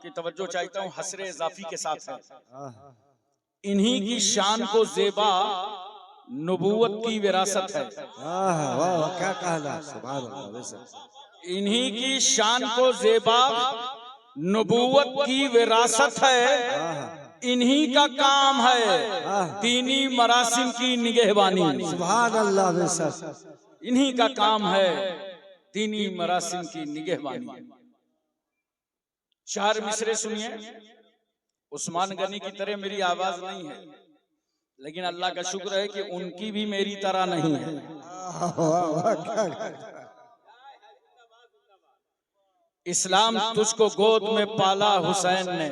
आपकी तवज्जो चाहता हूँ, हसरे इजाफी के साथ है। इन्हीं की शान को ज़ेबा नबूवत की विरासत है। वाह क्या कहना, सुभान अल्लाह। इन्हीं की शान को ज़ेबा नबूवत की विरासत है। इन्हीं का काम है दीनी मरासिम की निगहबानी। सुभान अल्लाह। इन्हीं का काम है दीनी मरासिम की निगहबानी। 4 मिसरे सुनिए। उस्मान गनी की तरह मेरी आवाज नहीं है, लेकिन अल्लाह का शुक्र है कि उनकी भी मेरी तरह नहीं है। इस्लाम तुझको गोद में पाला हुसैन ने।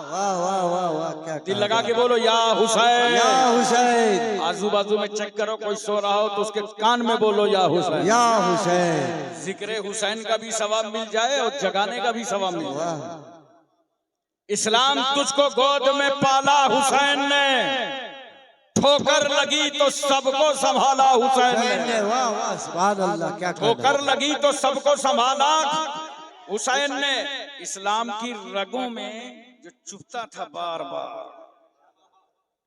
वाह वाह वाह वाह क्या दिल लगा के बोलो या हुसैन, या हुसैन। आजू बाजू में चेक करो, कोई सो रहा हो तो उसके कान में बोलो या हुसैन, या हुसैन। जिक्र हुसैन का भी सवाब मिल जाए और जगाने का भी सवाब मिल जाए। इस्लाम तुझको गोद में पाला हुसैन ने, ठोकर लगी तो सबको संभाला हुसैन ने। वाह वाह सुभान अल्लाह क्या ठोकर लगी तो सबको संभाला हुसैन ने। इस्लाम की रगों में जो चुभता था बार बार,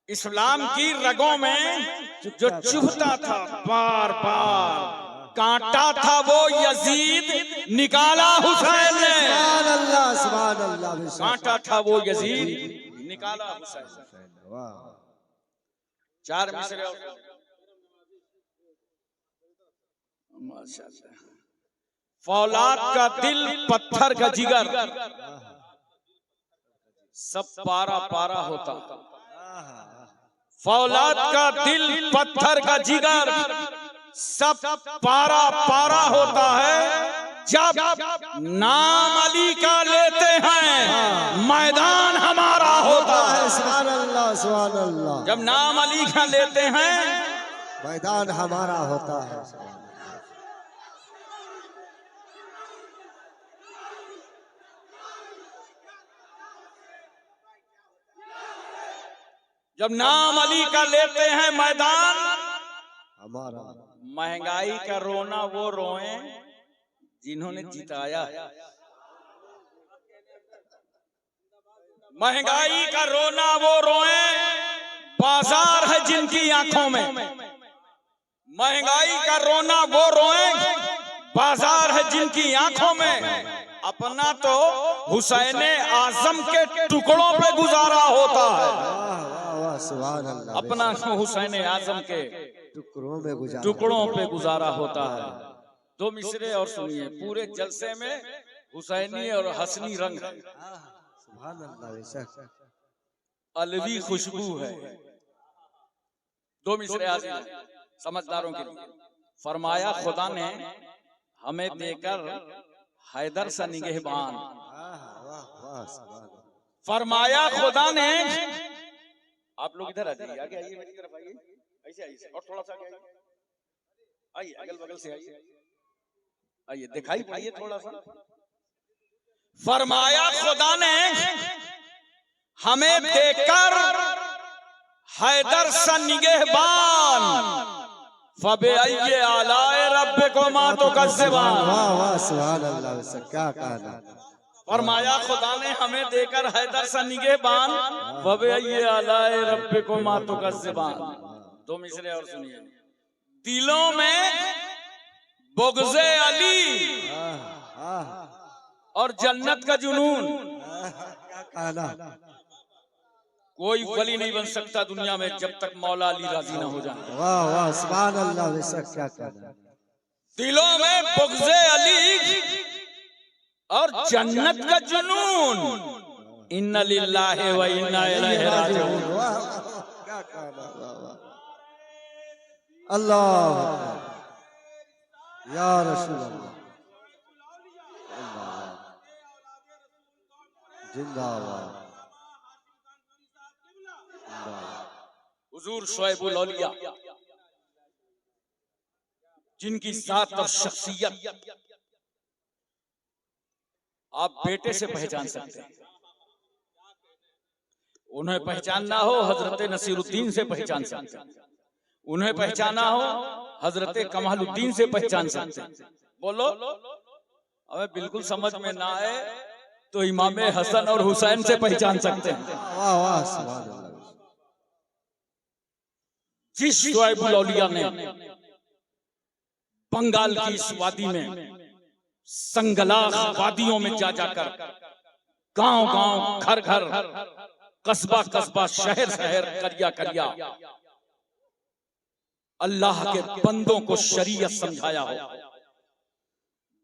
इस्लाम की रगों में जो चुभता था बार बार, कांटा था वो यजीद निकाला हुसैन ने। सुभान अल्लाह सुभान अल्लाह। कांटा था वो यजीद निकाला हुसैन। वाह 4 मिसरे माशाअल्लाह। फौलाद का दिल पत्थर का जिगर, सब पारा पारा होता। फौलाद का दिल पत्थर का जिगर, सब पारा पारा होता है। जब नाम अली का लेते हैं मैदान हमारा होता है। सुभान अल्लाह सुभान अल्लाह। जब नाम अली का लेते हैं मैदान हमारा होता है। जब नाम अली का लेते हैं मैदान हमारा। महंगाई का रोना वो रोए जिन्होंने जिताया। महंगाई का रोना वो रोए बाजार है जिनकी आंखों में। महंगाई का रोना वो रोए बाजार है जिनकी आंखों में। अपना तो हुसैन आजम के टुकड़ों पे गुजारा होता है। सुभान अल्लाह। अपना हुसैन आजम के टुकड़ों पे गुजारा होता है। 2 मिसरे और सुनिए। पूरे जलसे में हुसैनी और हसनी रंग है, सुभान अल्लाह। अलवी खुशबू है। 2 मिसरे हाजिर समझदारों के लिए। फरमाया खुदा ने हमें देकर हैदर सा निगहबान। फरमाया खुदा ने, आप लोग इधर आ जाइए, आगे आइए, मेरी तरफ आइए, ऐसे आइए और थोड़ा सा आगे आइए, अगल बगल से आइए, आइए दिखाई पाइए थोड़ा सा। फरमाया खुदा ने हमें देकर हैदर सा निगहबान, फबे आइए आलाए रब्बे को माँ तो कज़्ज़बान। वाह वाह सुभान अल्लाह क्या कहना। फरमाया खुदा ने हमें देकर हैदर सा निगहबान, फबे आइए आलाए रब्बे को माँ तो कज़्ज़बान। 2 मिसरे और सुनिए। दिलों में बुग़्ज़े अली और जन्नत का जुनून। क्या कहना। कोई वली नहीं बन सकता दुनिया में जब तक मौला अली राजी ना हो जाए। वाह वाह सुभान अल्लाह क्या कहना। दिलों में बुग़्ज़े अली और जन्नत का जुनून। इन्ना लिल्लाहि व इन्ना इलैहि राजिऊन। क्या कहना। अल्लाह या रसूल अल्लाह जिंदाबाद। हुजूर शुएबुल औलिया, जिनकी ज़ात और शख्सियत आप बेटे से पहचान सकते हैं। उन्हें पहचानना हो हजरत नसीरुद्दीन से पहचान सकते हैं। उन्हें पहचाना हो हजरत कमालुद्दीन से पहचान सकते हैं। बोलो, हमें बिल्कुल समझ में ना आए तो इमाम हसन और हुसैन से पहचान सकते हैं। वाह वाह सुभान अल्लाह। जिस शुएबुल औलिया ने बंगाल की इस वादी में, संगलाख वादियों में जा जाकर, गांव गांव, घर घर, कस्बा कस्बा, शहर शहर, करिया करिया अल्लाह के बंदों को शरीयत समझाया हो,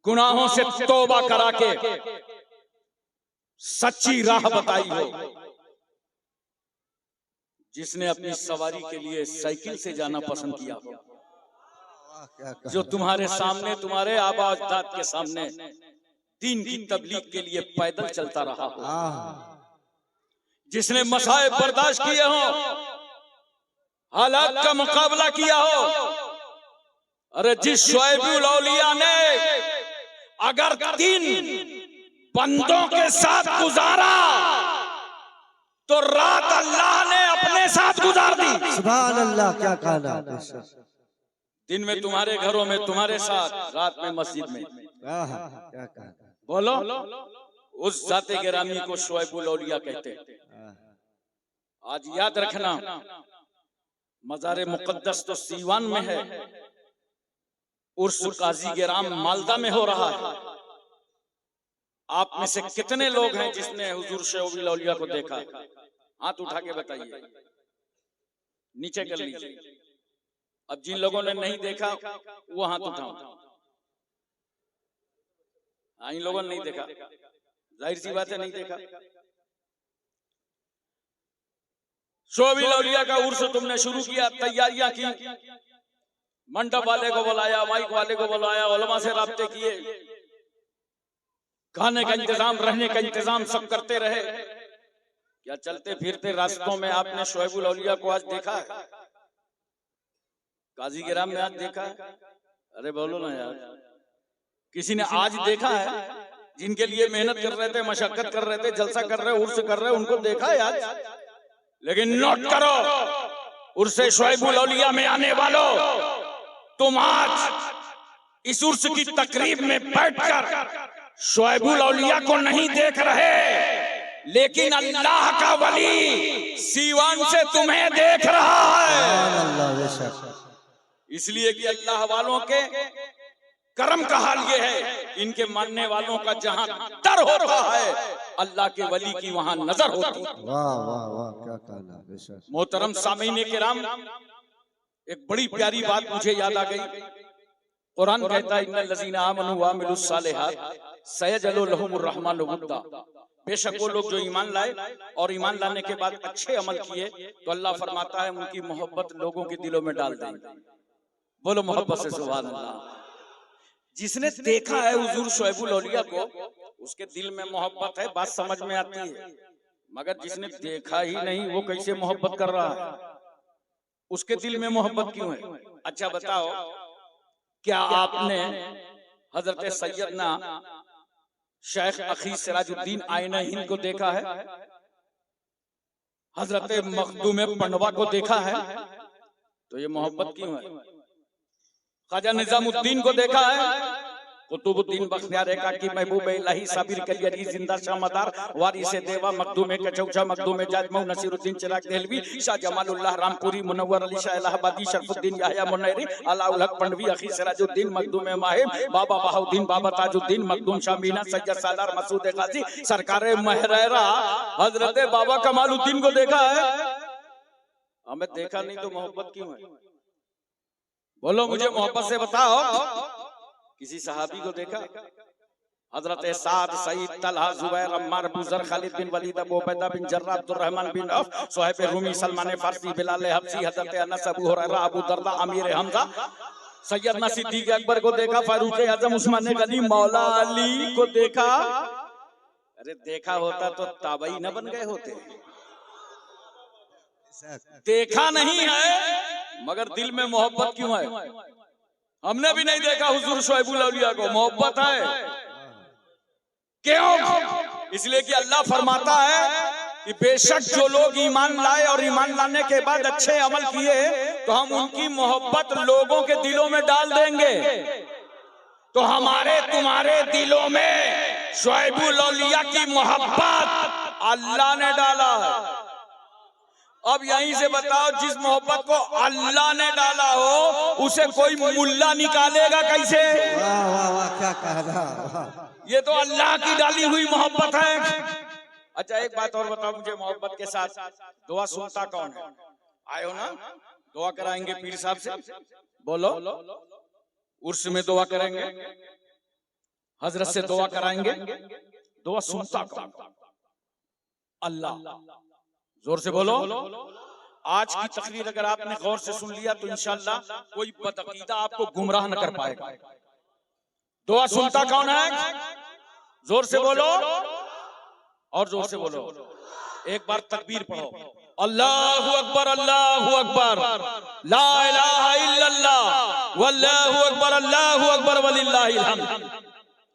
गुनाहों से तौबा करा के सच्ची राह बताई हो, जिसने अपनी सवारी के लिए साइकिल से जाना पसंद किया हो, जो तुम्हारे सामने, तुम्हारे आबा अजदाद के सामने दीन की तबलीग के लिए पैदल चलता रहा हो, जिसने मसाइब बर्दाश्त किए हो, हालात का मुकाबला किया हो। अरे जिस शुएबुल औलिया ने अगर 3 बंदों के साथ गुजारा तो रात अल्लाह ने अपने साथ गुजार दी। सुभान अल्लाह, क्या कहना। दिन में तुम्हारे घरों में तुम्हारे साथ, रात में मस्जिद में। क्या कहना। बोलो, उस जाते गिरामी को शुएबुल औलिया कहते हैं। आज याद रखना, मज़ार मुक़द्दस तो सीवान में है, उर्स काजी गिराम मालदा में हो रहा है। आप में से कितने लोग हैं जिसने हुजूर शुएबुल औलिया को देखा? हाथ उठा के बताइए, नीचे कर लीजिए। अब जिन लोगों ने नहीं देखा वो हाथ उठाओ। इन लोगों ने नहीं देखा, जाहिर सी बात है नहीं देखा। शुएबुल औलिया का उर्स तुमने शुरू किया, तैयारियां की, मंडप वाले को बुलाया, माइक वाले को बुलाया, उलमा से राब्ते किए, खाने का इंतजाम, रहने का इंतजाम सब करते रहे। क्या चलते फिरते रास्तों में आपने शुएबुल औलिया को आज देखा है? काजी गिराम में आज देखा है? अरे बोलो ना यार, किसी ने आज देखा है? जिनके लिए मेहनत कर रहे थे, मशक्कत कर रहे थे, जलसा कर रहे, उर्स कर रहे, उनको देखा है आज? लेकिन नोट करो, उर्स शुएबुल औलिया में आने वालों, तुम आज इस उर्स की तकरीब में बैठकर शुएबुल औलिया को नहीं देख रहे, लेकिन अल्लाह का वली सीवान से तुम्हें देख रहा है। इसलिए कि अल्लाह वालों के करम का हाल ये है, इनके मानने वालों का जहां डर होता है, अल्लाह के वली की वहां नजर होती है। वाह वाह वाह, क्या कहना। मोहतरम सामीन किराम, एक बड़ी प्यारी बात मुझे याद आ गई। कुरान कहता है, इन्नल लज़ीना आमनू व अमिलुस सालिहात सयजअलु लहुमुर रहमानु वुद्दा। बेशक वो लोग जो ईमान लाए और ईमान लाने के बाद अच्छे अमल किए तो अल्लाह फरमाता है उनकी मोहब्बत लोगों के दिलों में डाल देंगे। बोलो मोहब्बत से सुभान अल्लाह। जिसने देखा है हुजूर शुएबुल औलिया को, उसके दिल में मोहब्बत है, बात समझ में आती है। मगर जिसने देखा ही नहीं, वो कैसे मोहब्बत कर रहा है? उसके दिल में मोहब्बत क्यों है? अच्छा बताओ, क्या आपने हजरत सैयदना शेख अखी सिराजुद्दीन आईना हिंद को देखा है? हजरत मखदूम पंडवा को देखा है? तो ये मोहब्बत क्यों है? ख्वाजा निजामुद्दीन को देखा है? कुतुबुद्दीन बख्तियार की महबूब इलाही साबिर कलियरी जिंदा शामदार वारिसे देवा मखदूम कचौचा मखदूम जाजमऊ नसीरुद्दीन चिराग देहलवी शाह जमालुल्लाह रामपुरी मुनव्वर अली शाह इलाहाबादी शरफुद्दीन याहया मुनैरी अलाउल हक पंडवी अखी सिराजुद्दीन मखदूम माहिब बाबा बहाउद्दीन बाबा ताजुद्दीन मखदूम शाह मीना सैयद सालार मसूद गाजी सरकार महरेरा हजरत बाबा कमालुद्दीन को देखा है? हमें देखा नहीं तो मोहब्बत क्यों है? बोलो मुझे मोहब्बत से बताओ। किसी सहाबी को देखा? हजरत साद Saeed Talha Zubair Ammar Abu Zar Khalid bin Walid Abu Ubaida bin Jarrah Abdurrahman bin Auf Suhaib Rumi Salman Farsi Bilal Habshi हजरत अनस अबू हुरैरा अबू दरदा अमीर हमजा सैयदना सिद्दीक अकबर को देखा, फारूक आजम उस्मान गनी मौला अली को देखा। अरे देखा होता तो ताबई न बन गए होते। देखा नहीं है मगर दिल में मोहब्बत क्यों है? हमने भी नहीं देखा हुजूर शुएबुल औलिया को, मोहब्बत है। क्यों? इसलिए कि अल्लाह फरमाता है कि बेशक जो लोग ईमान लाए और ईमान लाने के बाद अच्छे अमल किए तो हम उनकी मोहब्बत लोगों के दिलों में डाल देंगे। तो हमारे तुम्हारे दिलों में शुएबुल औलिया की मोहब्बत अल्लाह ने डाला है। अब यहीं से बताओ, जिस मोहब्बत को अल्लाह ने डाला हो उसे कोई मुल्ला निकालेगा कैसे? वाह वाह वाह, क्या कहना, वाह। ये तो अल्लाह की डाली हुई मोहब्बत है। अच्छा एक बात और बताओ मुझे, मोहब्बत के साथ दुआ सुनता कौन है? आए हो ना, दुआ कराएंगे पीर साहब से, बोलो। उर्स में दुआ करेंगे, हजरत से दुआ कराएंगे, दुआ सुनता कौन? अल्लाह। जोर से बोलो। आज की तकरीर अगर आपने गौर से सुन लिया तो इंशाअल्लाह कोई बदअकीदा आपको गुमराह न कर पाएगा। दुआ सुनता कौन है? जोर से बोलो और जोर से बोलो। एक बार तकबीर पढ़ो, अल्लाहु अकबर, अल्लाहु अकबर, ला इलाहा इल्लल्लाह, वल्लाहु अकबर, अल्लाहु अकबर, वलिल्लाहिल हम्द।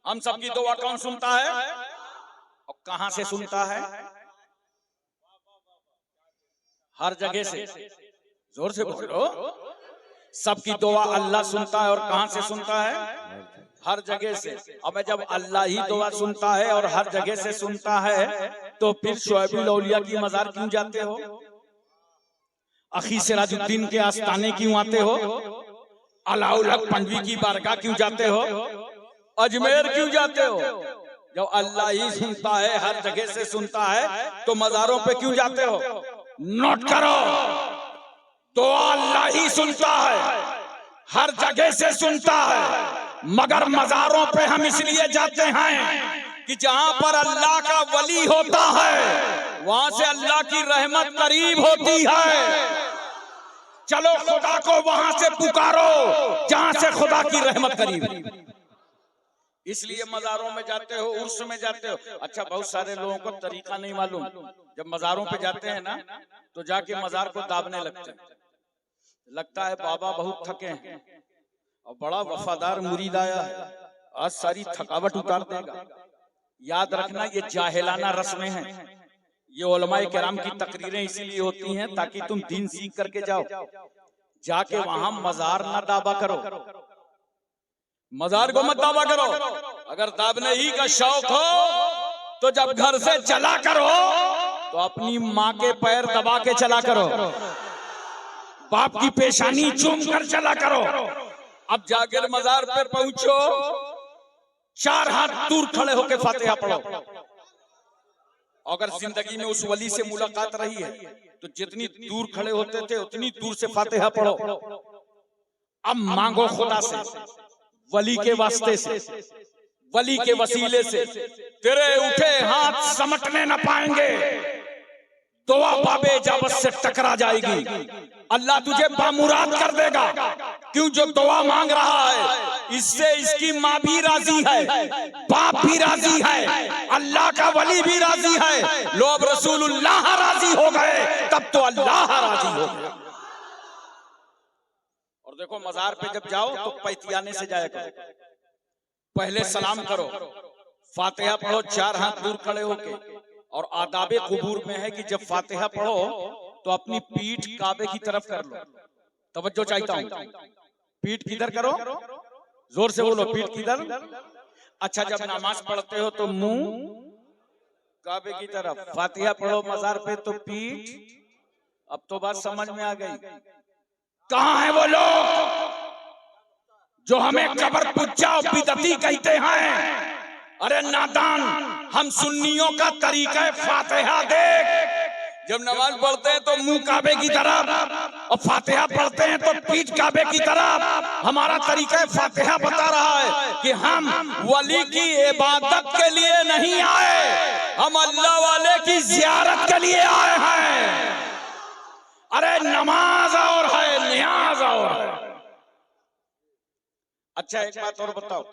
हम सबकी दुआ कौन सुनता है और कहां से सुनता है? हर जगह से। जोर से बोलो। सबकी दुआ अल्लाह सुनता है और कहां से सुनता है? हर जगह से। अब जब अल्लाह ही दुआ सुनता है और हर जगह से सुनता है तो फिर शुएबुल औलिया की मजार क्यों जाते हो? अखी सिराजुद्दीन के आस्ताने क्यों आते हो? अलाउल हक पंडवी की बारगाह क्यों जाते हो? अजमेर क्यों जाते हो? जब अल्लाह ही सुनता है, हर जगह से सुनता है, तो मजारों पे क्यों जाते हो? नोट करो, दुआ अल्लाह ही सुनता है, हर जगह से सुनता है, मगर मजारों पे हम इसलिए जाते हैं कि जहां पर अल्लाह का वली होता है वहां से अल्लाह की रहमत करीब होती है। चलो खुदा को वहां से पुकारो जहां से खुदा की रहमत करीब। इसलिए मजारों में जाते हो, उर्स में जाते हो। अच्छा बहुत सारे लोगों को तरीका नहीं मालूम, जब मजारों पे जाते हैं ना तो जाके मजार को दाबने लगते हैं। लगता है बाबा बहुत थके हैं और बड़ा वफादार मुरीद आया है, आज सारी थकावट उतार देगा। याद रखना ये जाहिलाना रस्में हैं। ये उलमाए किराम की तकरीरें इसीलिए होती हैं ताकि तुम दीन सीख करके जाओ। जाके वहां मजार ना दाबा करो, मजार को मत दाबा करो। अगर दाबने ही का शौक हो तो जब घर से चला करो तो अपनी माँ के पैर दबा के चला करो, बाप की पेशानी चूम कर चला करो। अब जाकर मजार पर पहुंचो, 4 हाथ दूर खड़े होकर फातिहा पढ़ो। अगर जिंदगी में उस वली से मुलाकात रही है तो जितनी दूर खड़े होते थे उतनी दूर से फातिहा पढ़ो। अब मांगो खुदा से, वली के वास्ते से, वली के वसीले से तेरे उठे हाथ समटने न पाएंगे। दुआ बाबे इजाबत से टकरा जाएगी, अल्लाह तुझे बामुराद कर देगा। क्यों? जो दुआ मांग रहा है इससे इसकी माँ भी राजी है, बाप भी राजी है, अल्लाह का वली भी राजी है। लो अब रसूलुल्लाह राजी हो गए तब तो अल्लाह राजी हो गया। और देखो मजार पे जब जाओ तो पैतियाने से जाया करो, पहले सलाम करो, फातिहा पढ़ो 4 हाथ दूर खड़े होके। और आदाबे कुबूर में है कि जब फातिहा पढ़ो तो अपनी पीठ काबे की तरफ कर लो। तवज्जो चाहता हूं, पीठ किधर करो? जोर से बोलो, पीठ किधर? अच्छा जब नमाज पढ़ते हो तो मुंह काबे की तरफ, फातिहा पढ़ो मजार पे तो पीठ। अब तो बात समझ में आ गई। कहां है वो लोग जो हमें कब्र पुज्जा बिदती कहते हैं? अरे नादान, हम सुन्नियों का तरीका है फातिहा देख। जब नमाज पढ़ते हैं तो मुंह काबे की तरफ और फातिहा पढ़ते हैं तो पीठ काबे की तरफ। हमारा तरीका फातिहा बता रहा है कि हम वली की इबादत के लिए नहीं आए, हम अल्लाह वाले की जियारत के लिए आए हैं। अरे नमाज और है, नियाज और है। अच्छा एक बात और बताओ,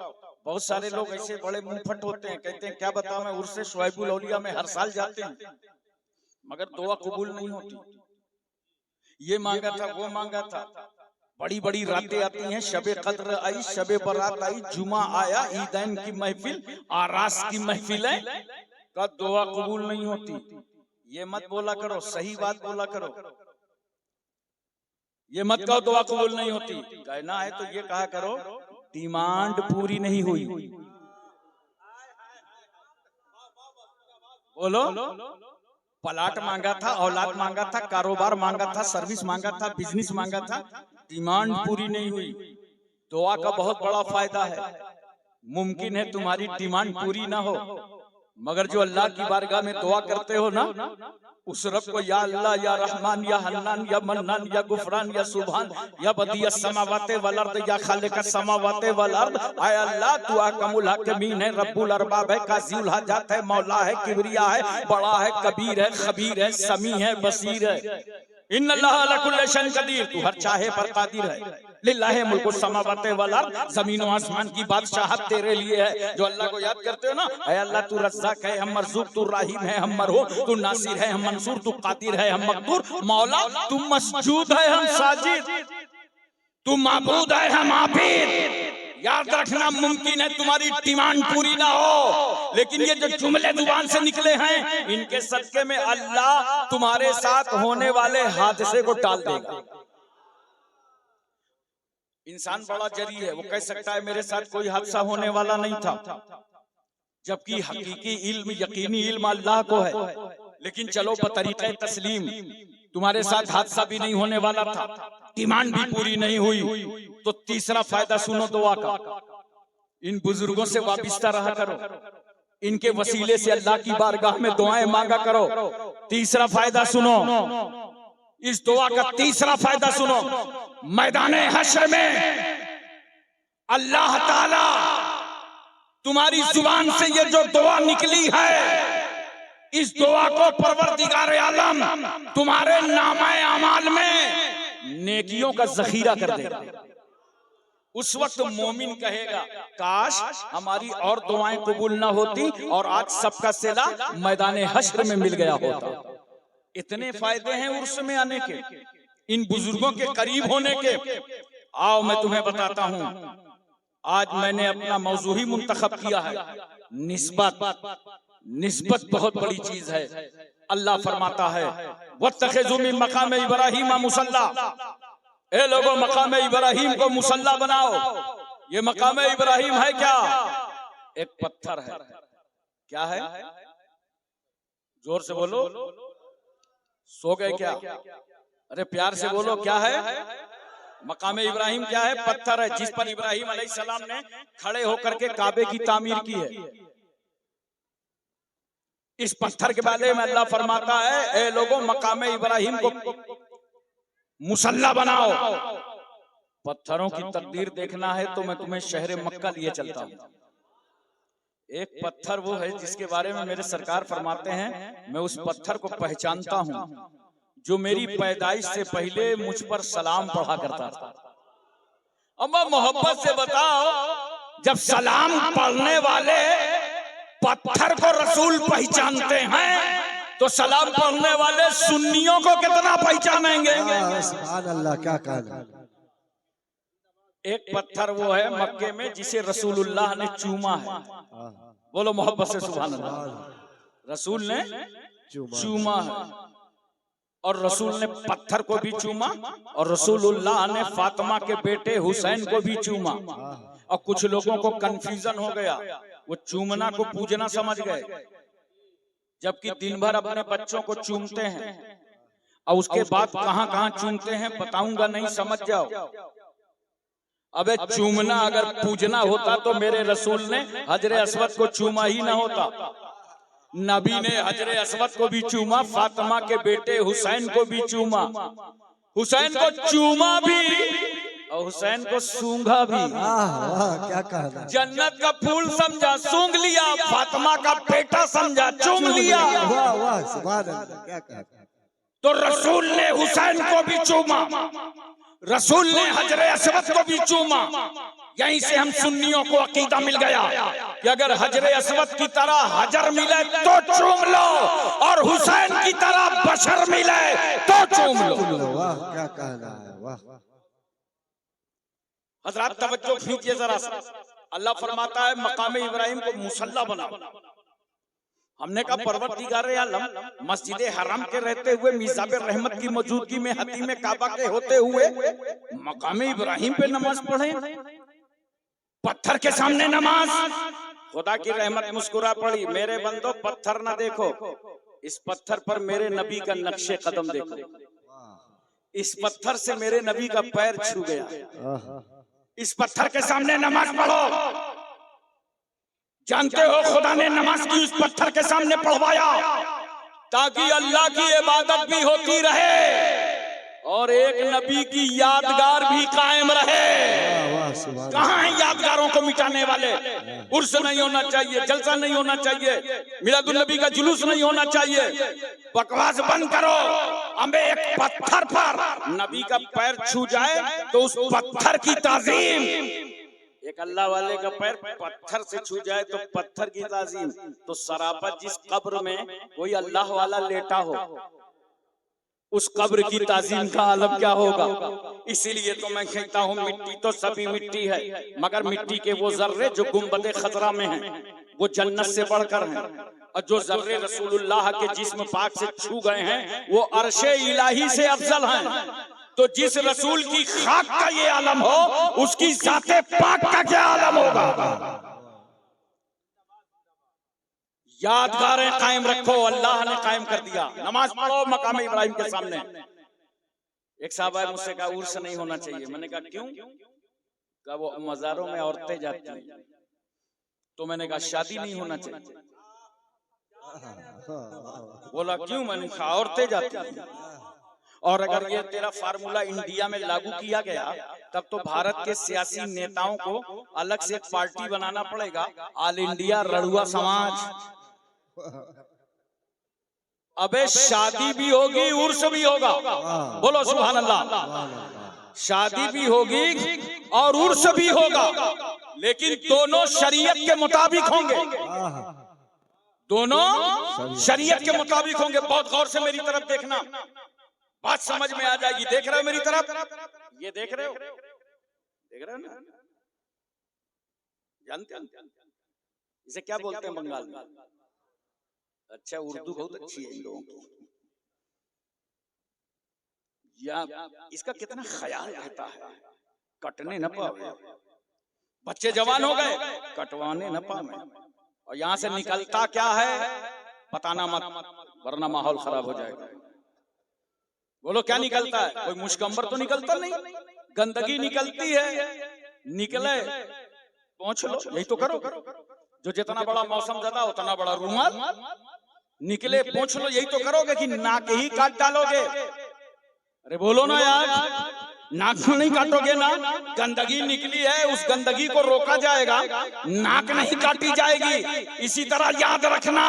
बहुत सारे लोग ऐसे बड़े मुंहफट होते हैं, कहते हैं क्या बताओ मैं उर्से शुएबुल औलिया में हर साल जाते हैं मगर दुआ कबूल नहीं होती। ये मांगा था, वो मांगा था। बड़ी बड़ी रातें आती हैं, शबे कद्र आई, शबे बारात आई, जुमा आया, ईदैन की महफिल, आरास की महफिलें का दुआ कबूल नहीं होती। ये मत बोला करो, सही बात बोला करो। ये मत कहो दुआ कबूल नहीं होती। कहना है तो ये कहा करो डिमांड पूरी नहीं हुई। बोलो, प्लाट मांगा था, औलाद मांगा था, कारोबार मांगा था, सर्विस मांगा था, बिजनेस मांगा था, डिमांड पूरी नहीं हुई। दुआ का बहुत बड़ा फायदा है। मुमकिन है तुम्हारी डिमांड पूरी ना हो, मगर जो अल्लाह की बारगाह में दुआ करते हो ना, उस रब को या अल्लाह, या रहमान, या हन्नान, या मन्नान, या गुफरान, या सुभान, या बदियस समावाते वल अर्द, या खालिक समावाते वल अर्द, आय अल्लाह तू अकमुल हकीमीन है, रब्बुल अरबाब है, काज़िउल हाजात है, मौला है, किबरिया है, बड़ा है, कबीर है, खबीर है, समी है, बसीर है। इन्नल्लाह अला कुल्लि शैइन कदीर, तू हर चाहे पर कादिर है। लिल्लाहि मुल्कु समावाति वल अर्द, जमीन और आसमान की बादशाहत तेरे लिए है। जो अल्लाह को याद करते हो ना, ऐ अल्लाह तू रज़्ज़ाक है, हम मरज़ूक, तू राहिम है, हम मरहूम, तू नासिर है, हम मंसूर, तू कादिर है, हम मक़दूर, मौला तू मसजूद है, हम साजिद, तू माबूद है, हम आबिद। याद रखना, मुमकिन है तुम्हारी डिमांड पूरी ना हो, लेकिन ये जो जुमले जुबान से निकले हैं, इनके सदके में अल्लाह तुम्हारे साथ होने वाले हादसे को टाल देगा। इंसान बड़ा जरी है, वो कह सकता है मेरे साथ कोई हादसा होने वाला नहीं था, जबकि हकीकी इल्म, यकीनी इल्म अल्लाह को है। लेकिन चलो बतरीक़े तस्लीम, तुम्हारे साथ हादसा भी नहीं होने वाला था, डिमांड भी पूरी नहीं हुई, तो तीसरा फायदा सुनो दुआ का। इन बुजुर्गों से वाबिस्ता रहा करो, इनके वसीले से अल्लाह की बारगाह में दुआएं मांगा करो। तीसरा फायदा सुनो, इस दुआ का तीसरा फायदा सुनो, मैदाने हश्र में अल्लाह ताला तुम्हारी जुबान से ये जो दुआ निकली है, इस दुआ को परवरदिगार आलम तुम्हारे नामे अमाल में नेकियों का जखीरा कर देगा। उस वक्त मोमिन कहेगा, काश हमारी और दुआएं कबूल ना होती और आज सबका सिला मैदाने हश्र में मिल गया होता। इतने फायदे हैं उर्स में आने के, इन बुजुर्गों के करीब होने के। आओ मैं तुम्हें बताता हूं, आज मैंने अपना मौजू ही मुंतखब किया है, निस्बत। निस्बत बहुत बड़ी चीज है। अल्लाह फरमाता है, वत्तखिज़ू मिन मक़ाम इब्राहीम मुसल्ला, ए लोगों मकाम इब्राहीम को मुसल्ला बनाओ। ये मकाम इब्राहीम है क्या? एक पत्थर है। क्या है? जोर से बोलो, सो गए क्या? अरे प्यार से बोलो, क्या है? मकाम इब्राहीम क्या है? पत्थर है, जिस पर इब्राहीम अलैहिस्सलाम ने खड़े होकर के काबे की तामीर की है। इस पत्थर के बारे में अल्लाह फरमाता है, ए लोगों मकाम इब्राहीम को मुसल्ला बनाओ। पत्थरों की तकदीर देखना है तो मैं तुम्हें शहर मक्का लिए चलता हूँ। एक पत्थर वो है जिसके बारे में मेरे सरकार फरमाते हैं, मैं उस पत्थर को पहचानता हूँ जो मेरी पैदाइश से पहले मुझ पर सलाम पढ़ा करता था। अब मोहब्बत से बताओ, जब सलाम पढ़ने वाले पत्थर को रसूल पहचानते हैं तो सलाम पढ़ने वाले सुन्नियों को कितना पहचानेंगे? सुभान अल्लाह, क्या कहना। एक पत्थर वो है मक्के में जिसे रसूलुल्लाह ने चूमा है। बोलो मोहब्बत से सुभान अल्लाह। रसूल ने चूमा है और रसूल ने पत्थर को भी चूमा और रसूलुल्लाह ने फातिमा के बेटे हुसैन को भी चूमा। और कुछ लोगों को कंफ्यूजन हो गया, वो चूमना को पूजना समझ गए, जबकि दिन भर अपने बच्चों को चूमते हैं और उसके बाद कहां कहां चूमते हैं बताऊंगा, नहीं समझ जाओ। अबे चूमना अगर पूजना होता तो मेरे रसूल ने हजरे अस्वद को चूमा ही ना होता। नबी ने हजरे अस्वद को भी चूमा, फातिमा के बेटे हुसैन को भी चूमा, हुसैन को चूमा भी और हुसैन को सूंघा भी। क्या कहना। जन्नत का फूल समझा, सूंघ लिया, फातिमा का बेटा समझा, चूम लिया। वाह वाह, सुभान अल्लाह, क्या कहना। तो रसूल ने हुसैन को भी चूमा, रसूल ने हजरे अस्वद को भी चूमा। यहीं से हम सुन्नियों को अकीदा मिल गया कि अगर हजरे अस्वद की तरह हजर मिले तो चूम लो और हुसैन की तरह बशर मिले तो चूम लो। वाह, क्या कहना है, वाह। हजरात तवज्जो कीजिए जरा सा। अल्लाह फरमाता है मकाम इब्राहीम को मुसल्ला बनाओ। हमने कहा परवरदिगार आलम मस्जिद हराम के रहते हुए मिज़ाब रहमत की मौजूदगी में हतीम काबा के होते हुए मकाम इब्राहीम पे नमाज पढ़े, पत्थर के सामने नमाज। खुदा की रहमत मुस्कुरा पड़ी। मेरे बंदो पत्थर ना देखो, इस पत्थर पर मेरे नबी का नक्शे कदम देखो। इस पत्थर से मेरे नबी का पैर छू गया। इस पत्थर के सामने नमाज पढ़ो। जानते हो खुदा ने नमाज की उस पत्थर के सामने पढ़वाया ताकि अल्लाह की इबादत भी होती रहे और एक नबी की यादगार भी कायम रहे। कहाँ है यादगारों को मिटाने वाले? उर्स नहीं होना चाहिए, जलसा नहीं होना चाहिए, मिलादुल नबी का जुलूस नहीं होना चाहिए। बकवास बंद करो। हमें एक पत्थर पर नबी का पैर छू जाए तो उस पत्थर की ताजीम, एक अल्लाह वाले का पैर पत्थर से छू जाए तो पत्थर की ताजीम। तो सरापत जिस कब्र में कोई अल्लाह वाला लेटा हो, उस कब्र की ताजीम का आलम क्या होगा? इसीलिए तो मैं कहता हूँ मिट्टी तो सभी मिट्टी है, मगर मिट्टी के वो जर्रे जो गुंबद खजरा में हैं वो जन्नत से बढ़कर हैं, और जो जर्रे रसूलुल्लाह के जिस्म पाक से छू गए हैं वो अर्शे इलाही से अफजल हैं। तो जिस रसूल की खाक का ये आलम हो, उसकी जाते पाक का क्या आलम होगा? यादगारें कायम रखो, अल्लाह ने कायम कर दिया। नमाज पढ़ो मकाम इब्राहिम के सामने। एक साहब आए मुझसे कहा उर्स नहीं होना चाहिए। मैंने कहा क्यों? कहा वो मजारों में औरतें जाती हैं। तो मैंने कहा शादी नहीं होना चाहिए। बोला क्यों? मैंने कहा औरतें जाती हैं। और अगर ये तेरा फार्मूला इंडिया में लागू किया गया तब तो भारत के सियासी नेताओं को अलग से एक पार्टी बनाना पड़ेगा, ऑल इंडिया रड़ुआ समाज। अबे शादी भी होगी, उर्स भी होगा। बोलो सुभान अल्लाह। शादी भी होगी और उर्स भी होगा, लेकिन दोनों शरीयत के मुताबिक होंगे। दोनों शरीयत के मुताबिक होंगे। बहुत गौर से मेरी तरफ देखना, बात समझ में आ जाएगी। देख रहे हो मेरी तरफ? ये देख रहे हो? देख रहे हो ना? जानते हैं इसे क्या बोलते हैं बंगाल में? अच्छा, उर्दू बहुत अच्छी है इन लोगों की। या इसका कितना ख्याल रहता है, कटने न पावे। बच्चे जवान हो गए, कटवाने न पावे। और यहाँ से निकलता क्या है बताना मत, वरना माहौल खराब हो जाएगा। बोलो क्या निकलता है? कोई मुश्कंबर तो निकलता नहीं, गंदगी निकलती है। निकले पहुंच लो, यही तो करो। जो जितना बड़ा मौसम ज्यादा उतना बड़ा रूमाल। निकले पहुंच लो, यही तो करोगे कि नाक ही काट डालोगे? अरे बोलो ना यार, नाक नहीं काटोगे ना? गंदगी निकली है, उस गंदगी को रोका जाएगा, नाक नहीं काटी जाएगी। इसी तरह याद रखना,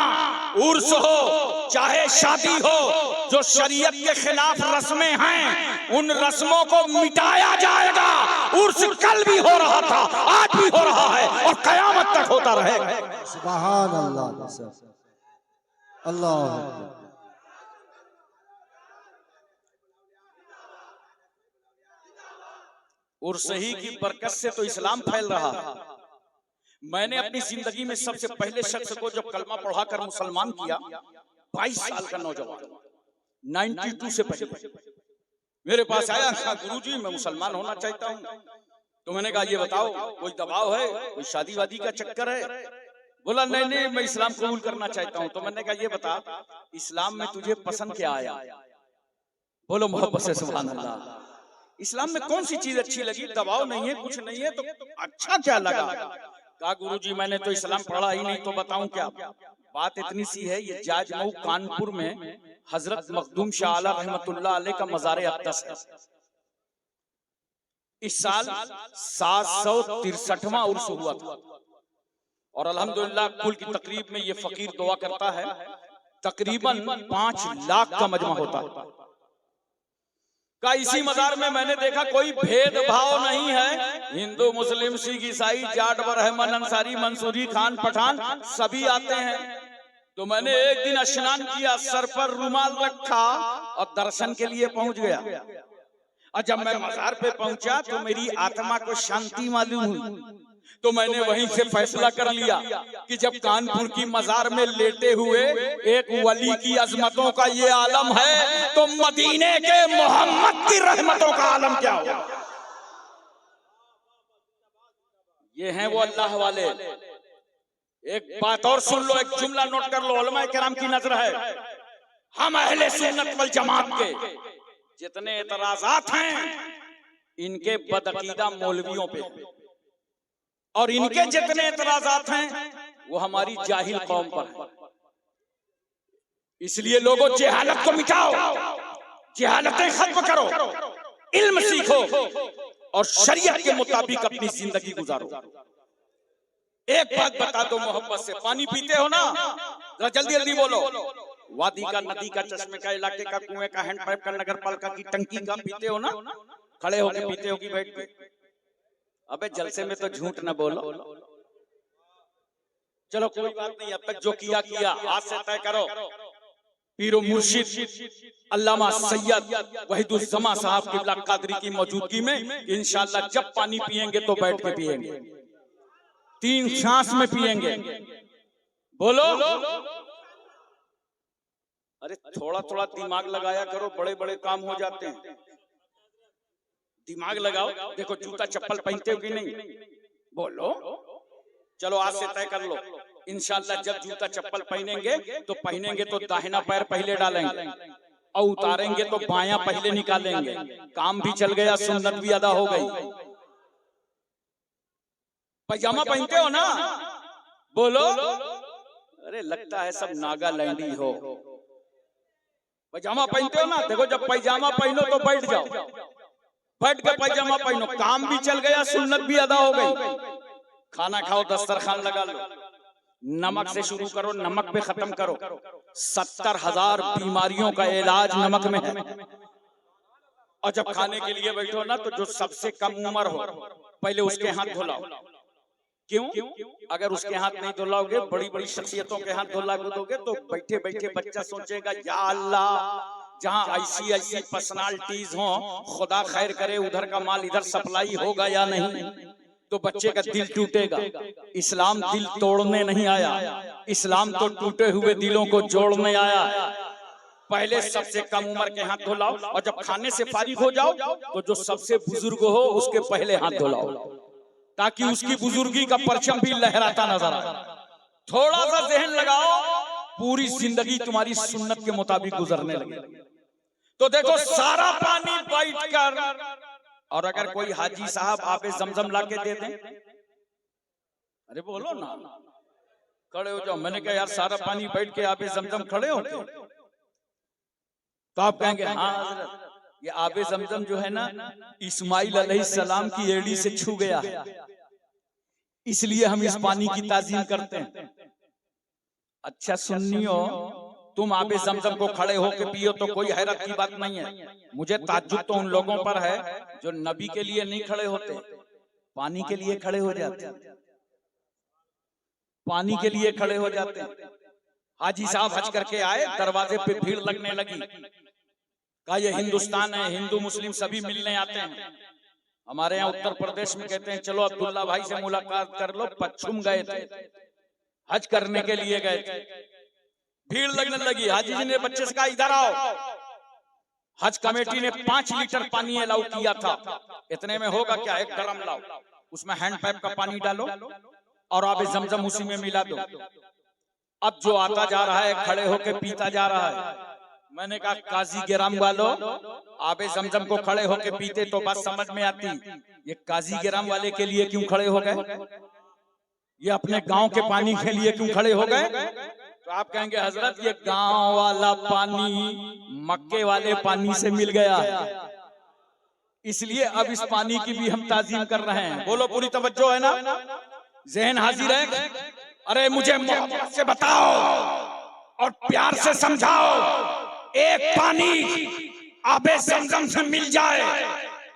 उर्स हो चाहे शादी हो, जो शरीयत के खिलाफ रस्में हैं उन रस्मों को मिटाया जाएगा। उर्स कल भी हो रहा था, आज भी हो रहा है और कयामत तक होता रहेगा। सुभान अल्लाह, अल्लाह। उर्स ही की बरकत से तो इस्लाम फैल रहा है। मैंने अपनी जिंदगी में सबसे पहले शख्स को जब कलमा पढ़ाकर मुसलमान किया, 22 साल का नौजवान, 92 से पहले मेरे पास आया, कहा गुरुजी मैं मुसलमान होना चाहता हूँ। तो मैंने कहा ये बताओ कोई दबाव है, कोई शादी वादी का चक्कर है? बोला नहीं नहीं मैं इस्लाम कबूल करना चाहता हूँ। तो मैंने कहा ये बता इस्लाम में तुझे पसंद क्या आया? बोलो मोहब्बत से सुभान अल्लाह। इस्लाम में कौन सी चीज अच्छी लगी? दबाव नहीं है, कुछ नहीं है, तो अच्छा क्या लगा? कहा गुरुजी मैंने तो इस्लाम पढ़ा ही नहीं, तो बताऊं क्या? बात इतनी सी है, ये जाजमऊ कानपुर में हजरत मखदूम शाह आला रहमतुल्लाह अलैह का मज़ार अक़दस है। इस साल 763वां उर्स हुआ था और अल्हम्दुलिल्लाह कुल की तकरीब में ये फकीर दुआ करता है, तकरीबन 5 लाख का मजमा होता है। का इसी मजार में मैंने देखा कोई भेदभाव नहीं है, हिंदू मुस्लिम सिख ईसाई जाट बरहमन अंसारी मंसूरी खान पठान सभी आते हैं। तो मैंने एक दिन स्नान किया, सर पर रुमाल रखा और दर्शन के लिए पहुंच गया। और जब मैं मजार पे पहुंचा तो मेरी आत्मा को शांति मालूम हुई। तो मैंने वहीं से फैसला कर लिया कि जब कानपुर की मजार में लेटे हुए एक वली की अजमतों का ये आलम है, तो मदीने के मोहम्मद की रहमतों का आलम क्या होगा? ये हैं वो अल्लाह वाले। एक बात और सुन लो, एक जुमला नोट कर लो, उलमा किराम की नजर है, हम अहले सुन्नत वल जमात के जितने एतराजात हैं इनके बदअकीदा मौलवियों पे, और इनके जितने एतराजात हैं वो हमारी जाहिल कौम पर है। इसलिए लोगों, जहालत को मिटाओ, जहालतें खत्म करो, इल्म सीखो और शरीयत के मुताबिक अपनी जिंदगी गुजारो। एक बात बता दो मोहब्बत से, पानी पीते हो ना, जरा जल्दी जल्दी बोलो। वादी का, नदी का, चश्मे का, इलाके का, कुएं का, हैंडपाइप का, नगर पालिका की टंकी का पीते हो ना? खड़े होके पीते हो कि बैठ के? अबे जलसे में तो झूठ न बोलो। चलो कोई बात नहीं, अब तक जो किया किया, आज से तय करो पीरो मुर्शिद अल्लामा सैयद वहीदुज्जमा साहब किबला कादरी की मौजूदगी में इंशाअल्लाह जब पानी पिएंगे तो बैठ के पिएंगे, 3 सांस में पिएंगे। बोलो। अरे थोड़ा थोड़ा दिमाग लगाया करो, बड़े बड़े काम हो जाते हैं। दिमाग लगाओ। देखो जूता चप्पल पहनते हो कि नहीं? बोलो। चलो आज से तय कर लो, इंशाअल्लाह जब जूता चप्पल पहनेंगे तो दाहिना पैर पहले डालेंगे और उतारेंगे तो बायां पहले निकालेंगे। काम भी चल गया, सुन्नत भी अदा हो गई। पैजामा पहनते हो ना? बोलो। अरे लगता है सब नागालैंडी हो। पैजामा पहनते हो ना? देखो जब पैजामा पहनो तो बैठ जाओ, बैठ के पैजामा पहनो, काम भी चल गया, सुन्नत भी अदा हो गई। खाना खाओ, दस्तरखान लगा लो, नमक से शुरू करो, नमक पे खत्म करो। 70,000 बीमारियों का इलाज नमक में है। और जब खाने के लिए बैठो ना तो जो सबसे कम उम्र हो पहले उसके हाथ धुलाओ। क्यों? अगर उसके हाथ नहीं धुलाओगे, बड़ी बड़ी शख्सियतों के हाथ धुला दोगे तो बैठे बैठे बच्चा सोचेगा या अल्लाह, जहाँ ऐसी ऐसी पर्सनालिटीज हो, खुदा खैर करे उधर का माल इधर सप्लाई होगा या नहीं, तो बच्चे का दिल टूटेगा। इस्लाम दिल तोड़ने नहीं आया, इस्लाम तो टूटे हुए दिलों को जोड़ने आया। पहले सबसे कम उम्र के हाथ धुलाओ और जब खाने से फारिग हो जाओ तो जो सबसे बुजुर्ग हो उसके पहले हाथ धुलाओ, ताकि उसकी बुजुर्गी का परचम भी लहराता नजर आए। थोड़ा सा ज़हन लगाओ, पूरी जिंदगी तुम्हारी सुन्नत के मुताबिक गुजरने लगे। तो देखो सारा पानी बैठकर, और अगर कोई हाजी साहब आबे जमजम लाके दे दें, अरे बोलो ना, खड़े हो जाओ। मैंने कहा यार सारा पानी बैठ के आबे जमजम खड़े हो गए, तो आप कहेंगे हाँ ये आबे जमजम जो है ना इस्माइल अलैहिस्सलाम की एड़ी से छू गया है, इसलिए हम इस पानी की ताजीम करते हैं। अच्छा सुन्नियो, तुम आबे जमजम को खड़े होके पियो तो कोई हैरत की बात नहीं है। मुझे ताज्जुब तो उन लोगों पर है जो नबी के लिए नहीं खड़े होते, पानी के लिए खड़े हो जाते, पानी के लिए खड़े हो जाते हैं। हाजी साहब हज करके आए, दरवाजे पे भीड़ लगने लगी। कहा ये हिंदुस्तान है, हिंदू मुस्लिम सभी मिलने आते हैं। हमारे यहाँ उत्तर प्रदेश में कहते हैं चलो अब्दुल्ला भाई से मुलाकात कर लो, पश्चिम गए थे, हज करने के लिए गए थे, भीड़ लगने लगी। हाजी जी ने बच्चे से कहा इधर आओ। हज कमेटी ने 5 लीटर पानी अलाउ किया था। इतने में होगा क्या? एक ड्रम लाओ, उसमें हैंड पाइप का पानी डालो और आबे जमजम उसी में मिला दो। अब जो आता जा रहा है खड़े होके पीता जा रहा है। मैंने कहा काजी गिराम वालों, आबे जमजम को खड़े होके पीते तो बात समझ में आती, ये काजी गिराम वाले के लिए क्यों खड़े हो गए? ये अपने गांव के पानी के लिए क्यों खड़े हो गए? तो आप कहेंगे हजरत ये गांव वाला पानी मक्के वाले पानी से मिल गया है, इसलिए अब इस पानी की भी हम ताजीम कर रहे हैं। बोलो पूरी तवज्जो है ना? ज़हन हाजिर है? अरे मुझे मोहब्बत से बताओ और प्यार से समझाओ, एक पानी आबे ज़मज़म से मिल जाए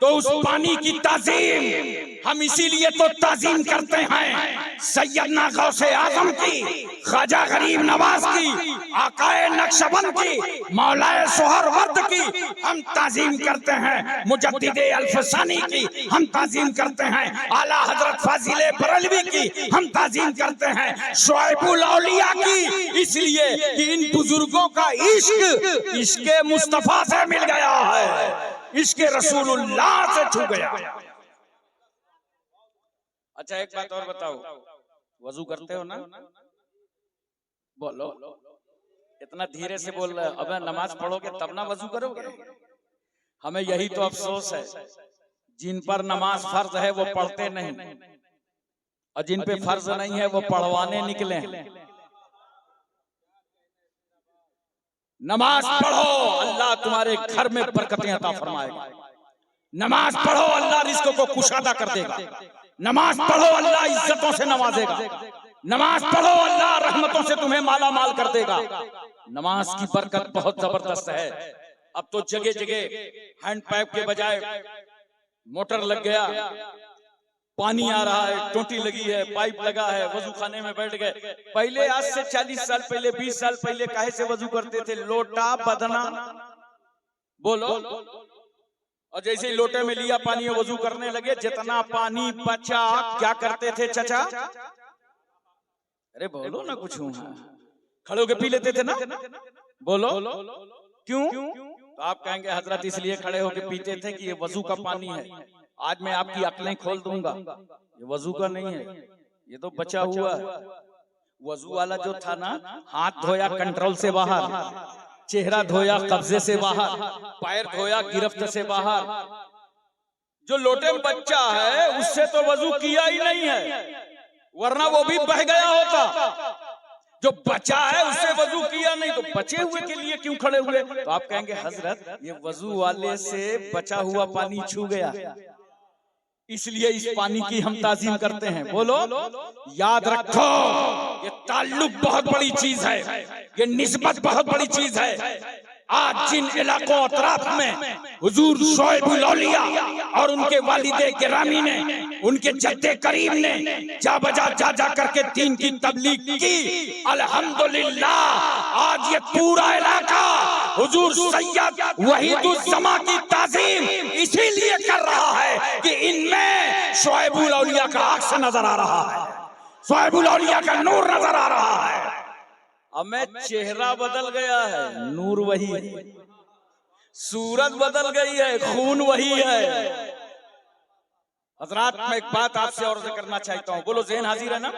तो उस पानी की ताजीम हम इसीलिए तो ताजीम करते हैं सैयदना गौसे आजम की, ख्वाजा गरीब नवाज की, आकाए नक्शबंद की, मौलाए सोहरवर्द की हम ताजीम करते हैं, मुजद्दिदे अल्फसानी की हम ताजीम करते हैं, आला हजरत फाजिले बरेलवी की हम ताजीम करते हैं, शुआइबुल औलिया की, इसलिए कि इन बुजुर्गों का इश्क इश्के मुस्तफा से मिल गया है, इश्के रसूलुल्लाह से छू गया। अच्छा एक बात और बताओ, वजू करते हो ना? बोलो, इतना धीरे से बोल रहे हो। अब नमाज पढ़ोगे तब ना वजू करोगे। हमें यही तो अफसोस है, जिन पर नमाज फर्ज है वो पढ़ते नहीं, और जिन पे फर्ज नहीं है वो पढ़वाने निकले। नमाज पढ़ो, अल्लाह तुम्हारे घर में बरकतें अता फरमाएगा। नमाज पढ़ो, अल्लाह रिज़्क़ को कुशादा कर देगा। नमाज पढ़ो, अल्लाह इज्जतों से नवाजेगा। नमाज पढ़ो, अल्लाह रहमतों से तुम्हें माला माल कर देगा। नमाज की बरकत बहुत जबरदस्त है। अब तो जगह जगह हैंड पाइप के बजाय मोटर लग गया, पानी आ रहा है, टोटी लगी है, पाइप लगा है, वजू खाने में बैठ गए। पहले आज से 40 साल पहले, 20 साल पहले काहे से वजू करते थे? लोटा बदना, बोलो। और जैसे ही लोटे में लिया पानी और वजू करने लगे, जितना पानी बचा क्या करते थे चचा? अरे बोलो ना कुछ, खड़े होके पी लेते थे ना, बोलो। क्यों? तो आप कहेंगे हजरत इसलिए खड़े होके पीते थे कि ये वजू का पानी है। आज मैं आपकी अक्लें खोल दूंगा, ये वजू का नहीं है, ये तो बचा हुआ है। वजू वाला जो था ना, हाथ धोया कंट्रोल से बाहर, चेहरा धोया कब्जे से बाहर, पैर धोया गिरफ्त से बाहर। जो लोटे में बच्चा है उससे तो वजू किया ही नहीं है, वरना वो भी बह गया होता। जो बचा है उससे वजू किया नहीं, तो बचे हुए के लिए क्यों खड़े हुए? तो आप कहेंगे हजरत ये वजू वाले से बचा हुआ पानी छू गया, इसलिए इस पानी की हम ताजीम करते हैं। बोलो, याद रखो, ये ताल्लुक बहुत बड़ी चीज है, ये निस्बत बहुत बड़ी चीज है। आज जिन इलाकों अतराफ में हुजूर शोएबुल औलिया और उनके वालिदे गिरामी ने, उनके जद्दे करीम ने जा करके दीन की तबलीग की, अल्हम्दुलिल्लाह आज ये पूरा इलाका हुजूर सैयद वहीदुज़्ज़मा की ताज़ीम इसीलिए कर रहा है कि इनमें शोएबुल औलिया का अक्स नजर आ रहा है, शोएबुल औलिया का नूर नजर आ रहा है। अब मैं चेहरा बदल गया है, नूर वही है, सूरत बदल गई है, खून वही है। हजरात, मैं एक बात आपसे और करना चाहता हूँ, बोलो ज़हन हाजिर है ना?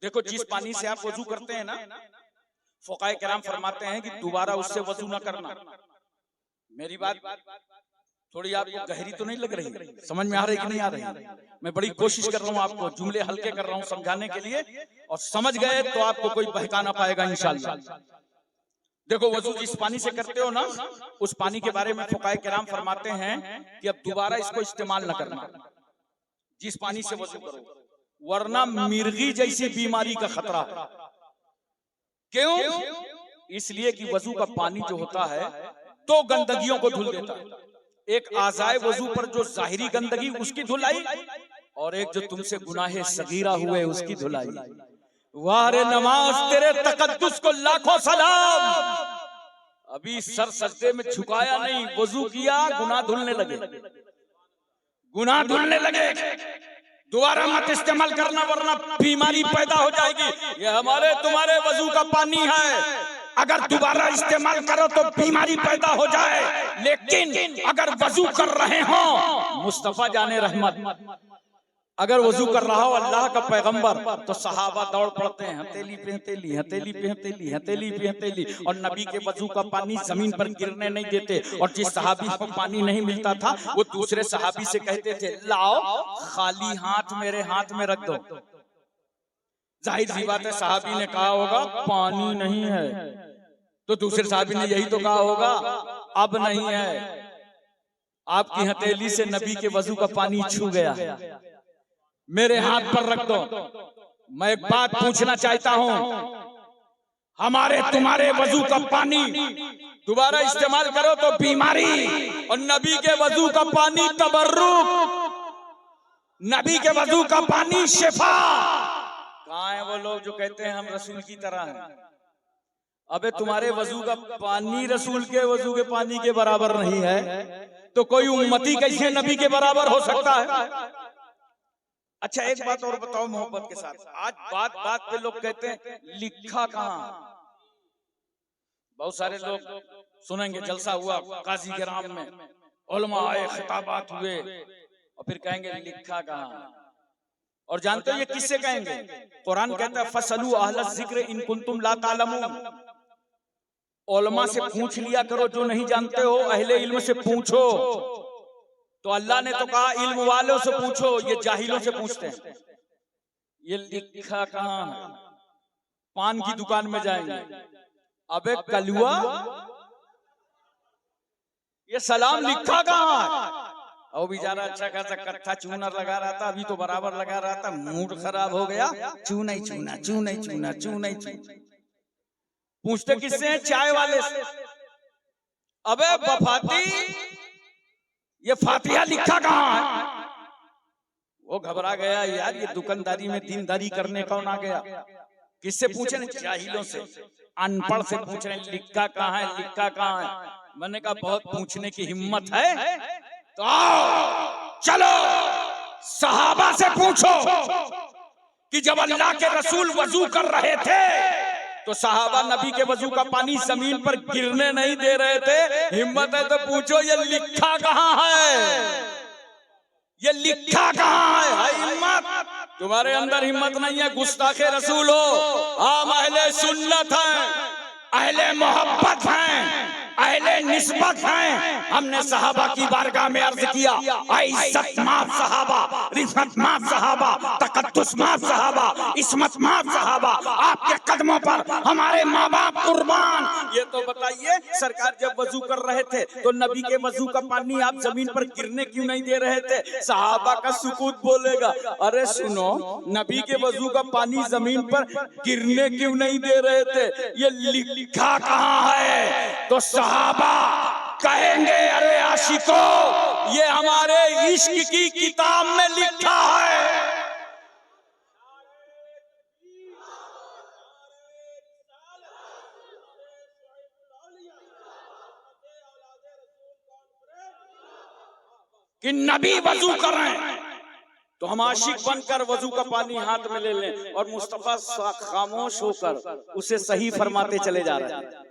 देखो, जिस पानी से आप वजू करते हैं ना, फुक़हा किराम फरमाते हैं कि दोबारा उससे वजू ना करना। मेरी बात थोड़ी आपको गहरी तो नहीं लग रही? समझ में आ रही कि नहीं आ रही? मैं बड़ी कोशिश कर रहा हूँ, आपको जुमले हल्के कर रहा हूँ समझाने के लिए, और समझ गए तो आपको कोई बहका ना पाएगा इंशाअल्लाह। देखो, वजू जिस पानी से करते हो ना, उस पानी के बारे में फुक़हा किराम फरमाते हैं कि अब दोबारा इसको इस्तेमाल न करना, जिस पानी से वजू करो, वरना मिर्गी जैसी बीमारी का खतरा। क्यों? इसलिए कि वजू का पानी जो होता है तो गंदगियों को धुल देता है। एक आज़ाए वजू पर जो जाहिरी गंदगी उसकी धुलाई, और एक जो तुमसे गुनाहे सगीरा हुए उसकी धुलाई। वाह रे नमाज, तेरे तकद्दुस को लाखों सलाम। अभी सर सजदे में झुकाया नहीं, वजू किया, गुनाह धुलने लगे, गुनाह धुलने लगे। दोबारा मत इस्तेमाल करना, वरना बीमारी पैदा हो जाएगी। ये हमारे तुम्हारे वजू का पानी है, अगर दोबारा इस्तेमाल करो तो बीमारी पैदा हो जाए। लेकिन अगर वजू कर रहे हो, मुस्तफा जाने रहमत अगर वजू कर रहा हो अल्लाह का पैगंबर, तो सहाबा दौड़ पड़ते हैं, हथेली पे हथेली, हथेली पे हथेली, हथेली पे हथेली, और नबी के वजू का पानी जमीन पर गिरने नहीं देते। और जिस सहाबी को पानी नहीं मिलता था, वो दूसरे सहाबी से कहते थे, लाओ खाली हाथ मेरे हाथ में रख दो। जाहिर सी बात है, सहाबी ने कहा होगा पानी नहीं है, तो दूसरे साहबी ने यही तो कहा होगा अब नहीं है, आपकी हथेली से नबी के वजू का पानी छू गया, मेरे हाथ पर रख दो। मैं एक बात पूछना चाहता हूं, हमारे तुम्हारे वजू का पानी दोबारा इस्तेमाल करो तो बीमारी, और नबी के वजू का पानी तबर्रुक, नबी के वजू का पानी शिफा। कहाँ है वो लोग जो कहते हैं हम रसूल की तरह हैं? अबे तुम्हारे वजू का पानी रसूल के वजू के पानी के बराबर नहीं है, तो कोई उम्मती कैसे नबी के बराबर हो सकता है? अच्छा, एक बात और बताओ मोहब्बत के साथ, आज बात बात पे लोग कहते हैं लिखा कहाँ? बहुत सारे लोग सुनेंगे जलसा हुआ काजी ग्राम में, उलमा आए, खिताबात हुए, और फिर कहेंगे लिखा कहाँ? और जानते हो ये किससे कहेंगे? कुरान कहता है फसलू अहल ज़िक्र इन कुंतुम ला तालमून, उलमा से पूछ लिया करो जो नहीं जानते हो, अहले इल्म से पूछो। तो अल्लाह ने तो कहा इल्म वालों से पूछो, ये जाहिलों से पूछते हैं। ये लिखा कहाँ है? पान की दुकान में जाएंगे, अबे कलुआ ये सलाम लिखा कहाँ है? और बेचारा अच्छा खासा कट्ठा चूना लगा रहा था, अभी तो बराबर लगा रहा था, मूड खराब हो गया, चूना ही चूना, चूना ही चूना, चूना ही चूना। पूछते किससे हैं? चाय वाले से। अबे वफाती ये फातिहा लिखा कहाँ है? वो घबरा गया, यार ये दुकानदारी में दीनदारी करने कौन आ गया? किससे पूछे? जाहिलों से, अनपढ़ से पूछ रहे हैं लिखा कहाँ है, लिखा कहाँ है। मैंने कहा बहुत पूछने की हिम्मत है तो आओ चलो सहाबा से पूछो कि जब अल्लाह के रसूल वजू कर रहे थे तो सहाबा नबी के वजू का पानी जमीन पर गिरने नहीं दे रहे थे। हिम्मत है तो पूछो ये लिखा कहाँ है? ये लिखा कहाँ है? हिम्मत? तुम्हारे अंदर हिम्मत नहीं है, गुस्ताखे रसूल हो। हम अहले सुन्नत हैं, अहले मोहब्बत हैं, अहले निस्बत हैं। हमने सहाबा की बारगाह में अर्ज किया, इज्जत माफ सहाबा, रिफत माफ सहाबा, तकद्दुस माफ सहाबा, इस्मत माफ सहाबा, आपके कदमों पर हमारे माँ बाप कुर्बान। ये तो बताइए सरकार जब वजू कर रहे थे तो नबी के वजू का पानी आप जमीन पर गिरने क्यों नहीं दे रहे थे? सहाबा का सुकूत बोलेगा, अरे सुनो नबी के वजू का पानी जमीन पर गिरने क्यों नहीं दे रहे थे? ये लिखा कहाँ है? तो सहाबा कहेंगे अरे आशिको ये हमारे इश्क की किताब में लिखा है। कि नबी वजू कर रहे हैं तो हम आशिक बनकर वजू का पानी हाथ में ले लें और मुस्तफा खामोश होकर उसे सही फरमाते चले जा रहे हैं।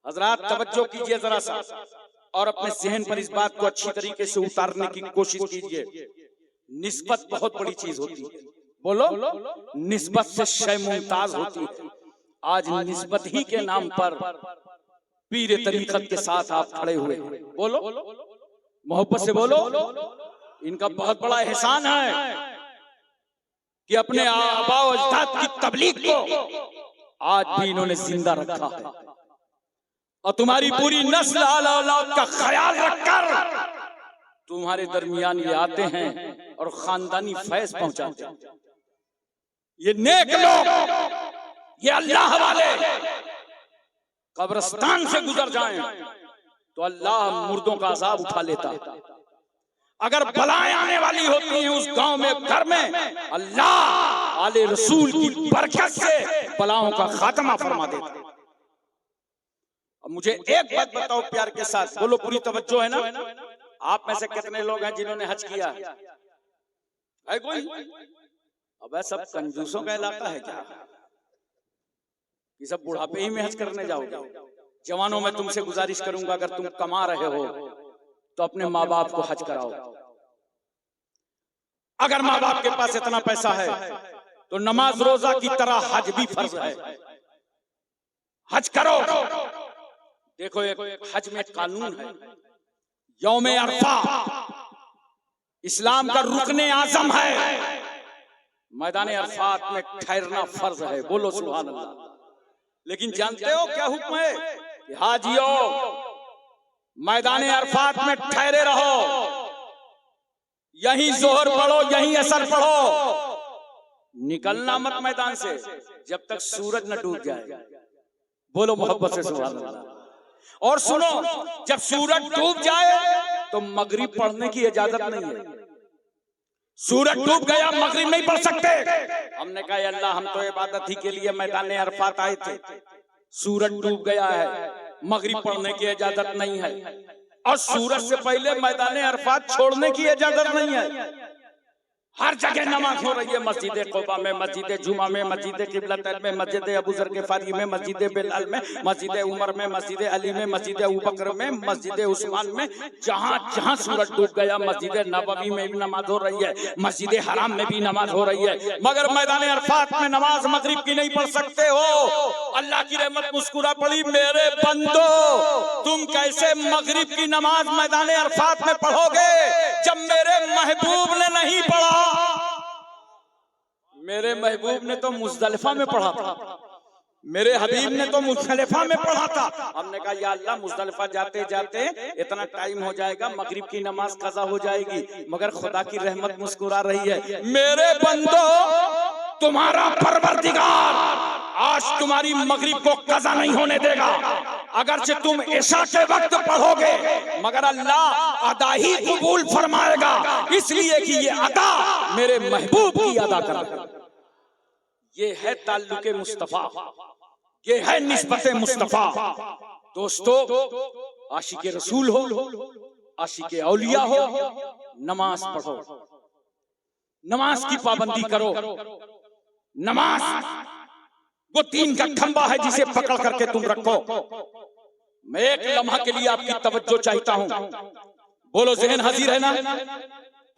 हजरात तवज्जो कीजिए जरा सा और अपने जहन पर इस बात को अच्छी तरीके से उतारने की कोशिश कीजिए। निस्बत बहुत बड़ी चीज होती है। बोलो, निस्बत से शय मुमताज होती है। आज निस्बत ही के नाम पर पीर तरीकत के साथ आप खड़े हुए। बोलो, मोहब्बत से बोलो। इनका बहुत बड़ा एहसान है कि अपने आबा व अजदाद की तबलीग को आज भी इन्होंने जिंदा रखा है और तुम्हारी पूरी नस्ल औलाद का ख्याल रखकर तुम्हारे दरमियान ये आते हैं और खानदानी फैज पहुंचाते हैं। ये नेक लोग, ये अल्लाह वाले कब्रिस्तान से गुजर जाएं तो अल्लाह मुर्दों का अजाब उठा लेता है। अगर बलाएं आने वाली होती हैं उस गांव में, घर में, अल्लाह आले रसूल की बरकत से बलाओं का खात्मा फरमा देता है। अब मुझे एक बात बताओ प्यार के साथ, बोलो, पूरी तवज्जो है ना? आप में से कितने लोग हैं जिन्होंने हज किया है? कोई? अब सब कंजूसों का इलाका है क्या? ये सब बुढ़ापे ही में हज करने जाओगे? जवानों में तुमसे गुजारिश करूंगा, अगर तुम कमा रहे हो तो अपने माँ बाप को हज कराओ। अगर माँ बाप के पास इतना पैसा है तो नमाज रोजा की तरह हज भी फर्ज है। हज करो। देखो एक हज में कानून है, यौम अरफा इस्लाम का रुकने आजम है। मैदान अरफात में ठहरना फर्ज है। बोलो सुभान अल्लाह। लेकिन जानते हो क्या हुक्म है? कि हाजियों मैदान अरफात में ठहरे रहो, यहीं जोहर पढ़ो, यहीं असर पढ़ो, निकलना मत मैदान से जब तक सूरज न डूब जाए। बोलो मोहब्बत से सुभान अल्लाह। और सुनो, जब सूरज डूब जाए तो मगरिब पढ़ने की इजाजत नहीं है। सूरज डूब गया, मगरिब नहीं पढ़ सकते। हमने कहा अल्लाह हम तो इबादत ही के लिए मैदान अरफात आए थे, सूरज डूब गया है, मगरिब पढ़ने की इजाजत नहीं है और सूरज से पहले मैदान अरफात छोड़ने की इजाजत नहीं है। हर जगह नमाज हो रही है, मस्जिद क़ुबा में, मस्जिद जुमा में, मस्जिद किबलतैन में, मस्जिद अबू ज़र ग़िफ़ारी में, मस्जिद बिलाल में, मस्जिद उमर में, मस्जिद अली में, मस्जिद अबू बकर में, मस्जिद उस्मान में, जहाँ जहाँ सूरज डूब गया, मस्जिद नबवी में भी नमाज हो रही है, मस्जिद हराम में भी नमाज हो रही है, मगर मैदान अरफात में नमाज मगरिब की नहीं पढ़ सकते हो। अल्लाह की रहमत मुस्कुरा पड़ी, मेरे बंदो तुम कैसे मगरिब की नमाज मैदान अरफात में पढ़ोगे जब मेरे महबूब ने नहीं पढ़ा। मेरे महबूब ने तो मुज़दलिफा में पढ़ा था, मेरे हबीब ने तो मुज़दलिफा में पढ़ा था। हमने कहा या अल्लाह मुज़दलिफा जाते जाते इतना टाइम हो जाएगा, मगरिब की नमाज कज़ा हो जाएगी, मगर खुदा की रहमत मुस्कुरा रही है, मेरे बंदो तुम्हारा परवरदिगार आज तुम्हारी मगरिब को कज़ा नहीं होने देगा। अगरचे तुम इशा के वक्त पढ़ोगे मगर अल्लाह अदा ही कबूल फरमाएगा, इसलिए कि ये अदा मेरे महबूब की अदा कर रहा है। ये है ताल्लुके मुस्तफा, ये है निस्बते मुस्तफा। दोस्तों, आशिके रसूल हो, आशिके औलिया हो, नमाज पढ़ो, नमाज की पाबंदी करो। नमाज वो दीन का खंबा है जिसे पकड़ करके तुम रखो। मैं एक लम्हा के लिए आपकी तवज्जो चाहता हूं। बोलो, ज़हन हाजिर है ना?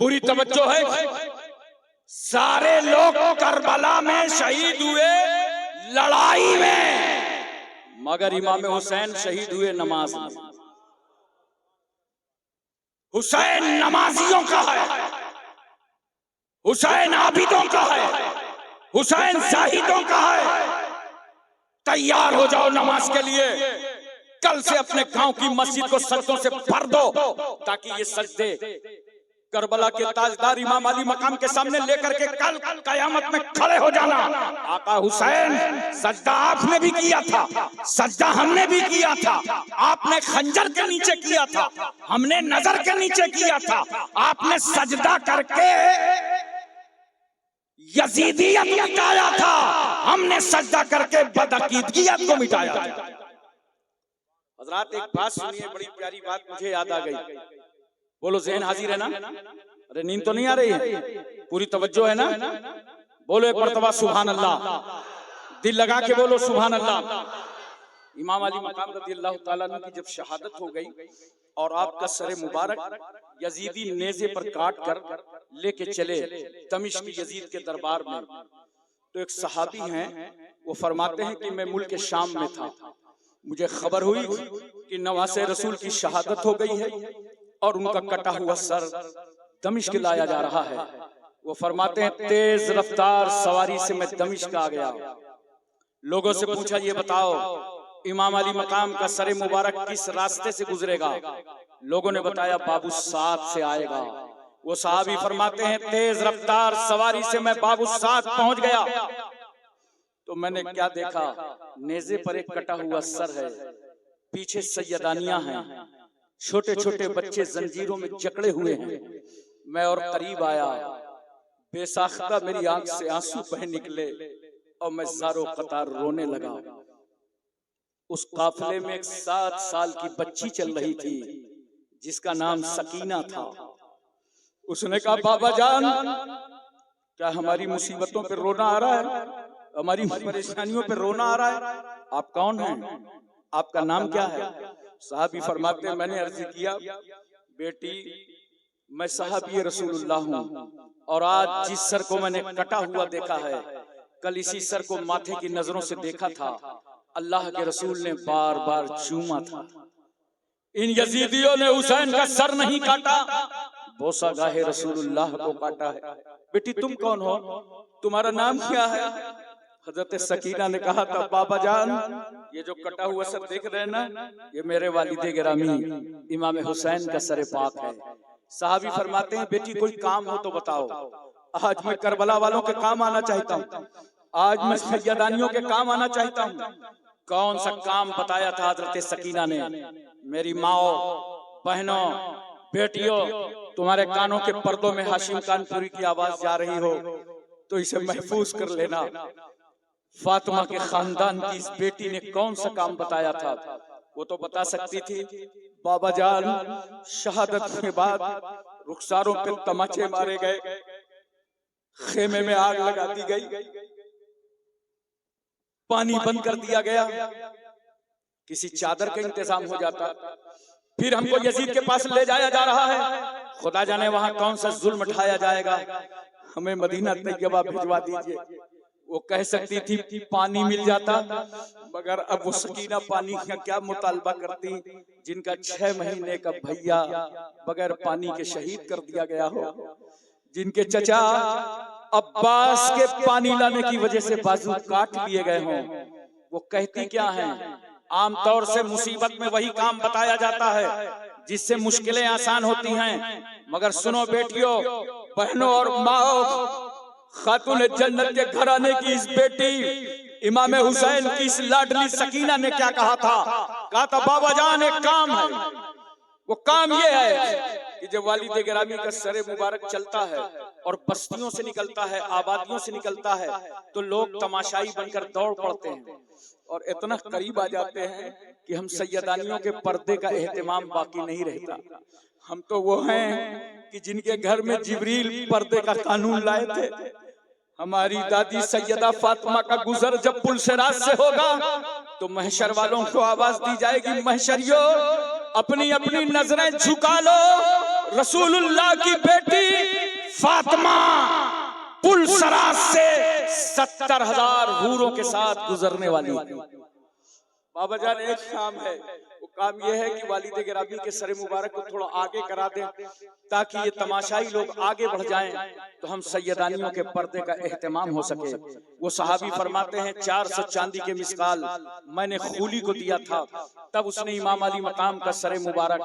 पूरी तवज्जो है। सारे लोग करबला में शहीद हुए लड़ाई में, मगर इमाम हुसैन शहीद हुए नमाज में। हुसैन नमाजियों का है, हुसैन आबिदों का है, हुसैन जाहिदों का है। तैयार हो जाओ नमाज के लिए। कल से अपने गांव की मस्जिद को सजदों से भर दो, ताकि ये सजदे करबला के ताजदार इमाम अली मकाम के सामने लेकर के कल कयामत में खड़े हो जाना। आका हुसैन, सजदा आपने भी किया था, सजदा हमने भी किया था, आपने खंजर के नीचे किया था, हमने नजर के नीचे किया था, आपने सजदा करके यजीदियत मिटाया था, हमने सजदा करके बदअकीदगियत को मिटाया था। हजरात, एक बात सुनिए, बड़ी प्यारी बात मुझे याद आ गई। बोलो, ज़हन हाजिर है ना? अरे नींद तो नहीं आ रही है? पूरी तवज्जो है ना? बोलो एक मर्तबा सुभान अल्लाह, दिल लगा के बोलो सुभान अल्लाह। इमाम अली मकाम रज़ियल्लाहु ताला अन्हु की जब शहादत हो गई और आपका सरे मुबारक यजीदी नेज़े पर काट कर लेके चले दमिश्क यजीद के दरबार में, तो एक सहाबी हैं, वो फरमाते हैं कि मैं मुल्क शाम में था, मुझे खबर हुई कि नवासे रसूल की शहादत हो गई है और उनका कटा हुआ सर दमिश्क लाया जा रहा है। वो फरमाते हैं तेज रफ्तार सवारी से मैं दमिश्क आ गया। लोगों से पूछा, ये बताओ इमाम अली मकाम का सरे मुबारक किस रास्ते से गुजरेगा? लोगों ने बताया बाबू साद से आएगा। वो साहबी फरमाते हैं तेज रफ्तार सवारी से मैं बाबू साद पहुंच गया तो मैंने क्या देखा, नेज़े पर एक कटा हुआ सर है, पीछे सैयदानियां हैं, छोटे छोटे बच्चे जंजीरों में जकड़े हुए हैं। मैं और करीब आया, बेसाख्ता मेरी आंख से आंसू बह निकले और मैं ज़ारो कतार रोने लगा। उस काफिले में एक 7 साल की बच्ची चल रही थी जिसका नाम सकीना था। उसने कहा, बाबा जान, क्या हमारी मुसीबतों पे रोना आ रहा है? हमारी परेशानियों पे रोना आ रहा है? आप कौन हैं? आपका नाम क्या है? साहबी फरमाते हैं, मैंने अर्ज किया, बेटी मैं साहबी रसूलुल्लाह हूँ और आज जिस सर को मैंने कटा हुआ देखा है, कल इसी सर को माथे की नजरों से देखा था। अल्लाह के रसूल ने बार बार चूमा था। इन यजीदियों ने हुसैन का सर नहीं काटा, बोसा गाहे रसूलुल्लाह को काटा है। बेटी तुम कौन हो? तुम्हारा नाम क्या है? हजरत सकीना ने कहा था, बाबा जान, ये जो कटा हुआ सर देख रहे हैं ना, ये मेरे वालिदे गिरामी इमाम हुसैन का सर पाक है। साहबी फरमाते हैं, बेटी कोई काम हो तो बताओ। आज मैं करबला वालों के काम आना चाहता हूँ, आज मैं सैयदानियों के काम आना चाहता हूँ। कौन सा काम बताया था हजरत सकीना ने? मेरी माओ, बहनों, बेटियों, तुम्हारे कानों के पर्दों में हाशिम कानपुरी की आवाज जा रही हो तो इसे महफूज कर लेना। फातिमा के खानदान की इस बेटी ने कौन सा काम बताया था? वो तो बता सकती थी। बाबा जान, शहादत के बाद रुखसारों पे तमाचे मारे गए, खेमे में आग लगा दी गई, पानी बंद कर दिया गया, किसी चादर का इंतजाम हो जाता। फिर हमको यजीद के पास ले जाया जा रहा है, खुदा जाने वहां कौन सा जुल्म उठाया जाएगा, हमें मदीना तैयबा भिजवा दीजिए। वो कह सकती थी पानी मिल जाता, मगर अब वो सकीना पानी का क्या मुतालबा करती, जिनका 6 महीने का भैया बगैर पानी के शहीद कर दिया गया हो, जिनके चचा अब्बास के पानी लाने की वजह से बाजू काट लिए गए हों। वो कहती क्या है, आमतौर से मुसीबत में वही काम बताया जाता है जिससे मुश्किलें आसान होती हैं, मगर सुनो बेटियों, बहनों और माओ, खातून जन्नत के घराने की इस बेटी इमाम हुसैन की इस लाडली सकीना ने क्या कहा था बाबा जान एक काम है, वो काम ये है कि जब वालिद गिरामी का सरे मुबारक चलता है और बस्तियों से निकलता है, आबादियों से निकलता है, तो लोग तमाशाई बनकर दौड़ पड़ते हैं और इतना करीब आ जाते हैं कि हम सैयदानियों के पर्दे का एहतमाम बाकी नहीं रहता। हम तो वो हैं कि जिनके घर में जिब्रील पर्दे का कानून लाए थे। हमारी दादी सैयदा फातिमा का गुजर जब पुलसराज से होगा तो महशर वालों को आवाज दी जाएगी, महशरियों अपनी अपनी नजरें झुका लो, रसूलुल्लाह की बेटी फातिमा पुलसराज से 70,000 हूरों के साथ गुजरने वाली है। बाबा जान एक काम है, वो काम ये है कि वालिद गिरामी के सरे मुबारक को थोड़ा आगे करा दें ताकि ये तमाशाई लोग आगे बढ़ जाएं, तो हम सैयदानियों के पर्दे का एहतमाम हो सके। वो सहाबी फरमाते हैं 400 चांदी के मिसकाल मैंने खूली को दिया था, तब उसने इमाम अली मकाम का सरे मुबारक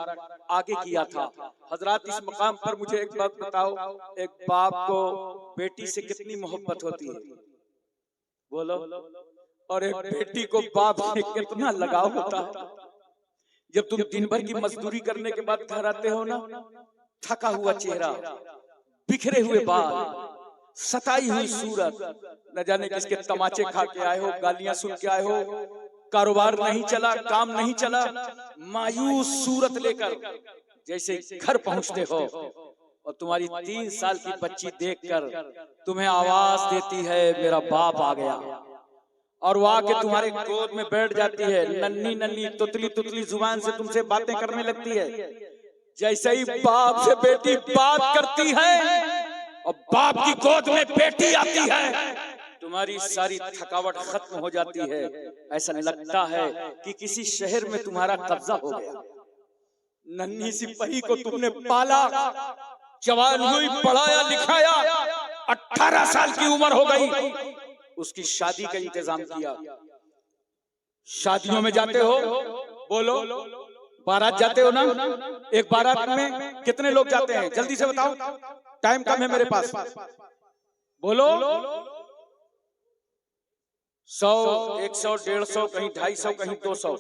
आगे किया था। हजरात, इस मकाम पर मुझे एक बात बताओ, एक बाप को बेटी से कितनी मोहब्बत होती है, बोलो, और एक बेटी को बाप से कितना लगाव होता है। जब तुम दिन भर की मजदूरी करने के बाद घर आते हो ना, थका हुआ चेहरा, बिखरे हुए बाल, सताई हुई सूरत, न जाने किसके तमाचे खा के आए हो, गालियां सुन के आए हो, कारोबार नहीं चला, काम नहीं चला, मायूस सूरत लेकर जैसे घर पहुंचते हो और तुम्हारी 3 साल की बच्ची देखकर तुम्हें आवाज देती है मेरा बाप आ गया, और वो आके तुम्हारे गोद में बैठ जाती है, नन्ही नन्ही तुतली तुतली जुबान से तुमसे बातें करने लगती है। जैसे ही बाप से बेटी बात करती है और बाप की गोद में बेटी आती है, तुम्हारी सारी थकावट खत्म हो जाती है। ऐसा लगता है कि किसी शहर में तुम्हारा कब्जा हो गया। नन्ही सी परी को तुमने पाला, जवान हुई, पढ़ाया लिखाया, 18 साल की उम्र हो गई, उसकी शादी का इंतजाम किया। शादियों में जाते हो, बोलो, बारात जाते हो ना, एक बारात में कितने लोग जाते हैं, जल्दी से बताओ, टाइम कम है मेरे पास, बोलो, 100, 100, 150, कहीं 250, कहीं 200।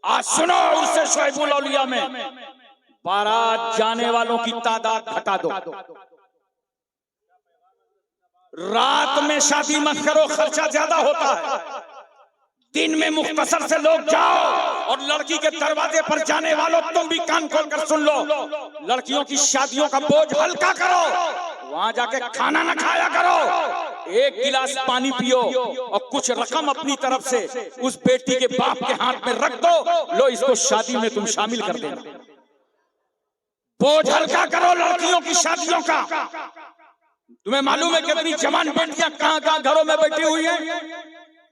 आज सुनो, उससे शुएबुल औलिया में बारात जाने वालों की तादाद घटा दो। रात में शादी मत करो, खर्चा ज्यादा होता है। दिन में मुख्तसर से लोग जाओ, और लड़की के दरवाजे पर जाने वालों तुम भी कान खोलकर सुन लो, लड़कियों की शादियों का बोझ हल्का करो, वहां जाके खाना न खाया करो, एक गिलास पानी पियो और कुछ रकम अपनी तरफ से उस बेटी के बाप के हाथ में रख दो, लो इसको शादी में तुम शामिल कर देना। बोझ हल्का करो लड़कियों की शादियों का। तुम्हें मालूम है कितनी जवान बेटियां कहां कहां घरों में बैठी हुई हैं,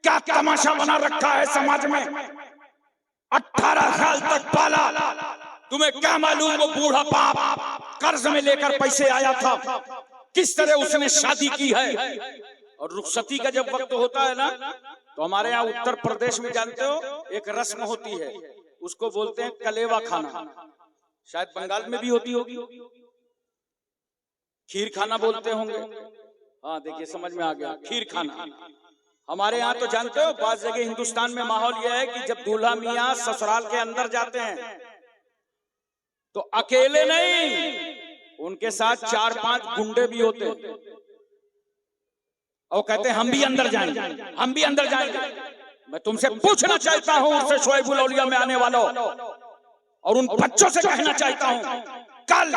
क्या तमाशा बना रखा है समाज में। 18 साल तक पाला, तुम्हें क्या मालूम वो बूढ़ा बाप कर्ज में लेकर पैसे आया था, किस तरह उसने शादी की है। और रुखसती का जब वक्त होता है ना, तो हमारे यहाँ उत्तर प्रदेश में जानते हो एक रस्म होती है, उसको बोलते हैं कलेवा खाना, शायद बंगाल में भी होती होगी, खीर खाना बोलते होंगे। हाँ देखिए समझ में आ गया, खीर खाना। हमारे यहाँ तो जानते हो बात जगह हिंदुस्तान में माहौल यह है कि जब दूल्हा मियाँ ससुराल के अंदर जाते हैं तो अकेले नहीं, उनके साथ 4-5 गुंडे भी होते हैं, और कहते हैं हम भी अंदर जाएंगे, हम भी अंदर जाएंगे। मैं तुमसे पूछना चाहता हूं उससे शुएबुल औलिया में आने वालों, और उन बच्चों से कहना चाहता हूं कल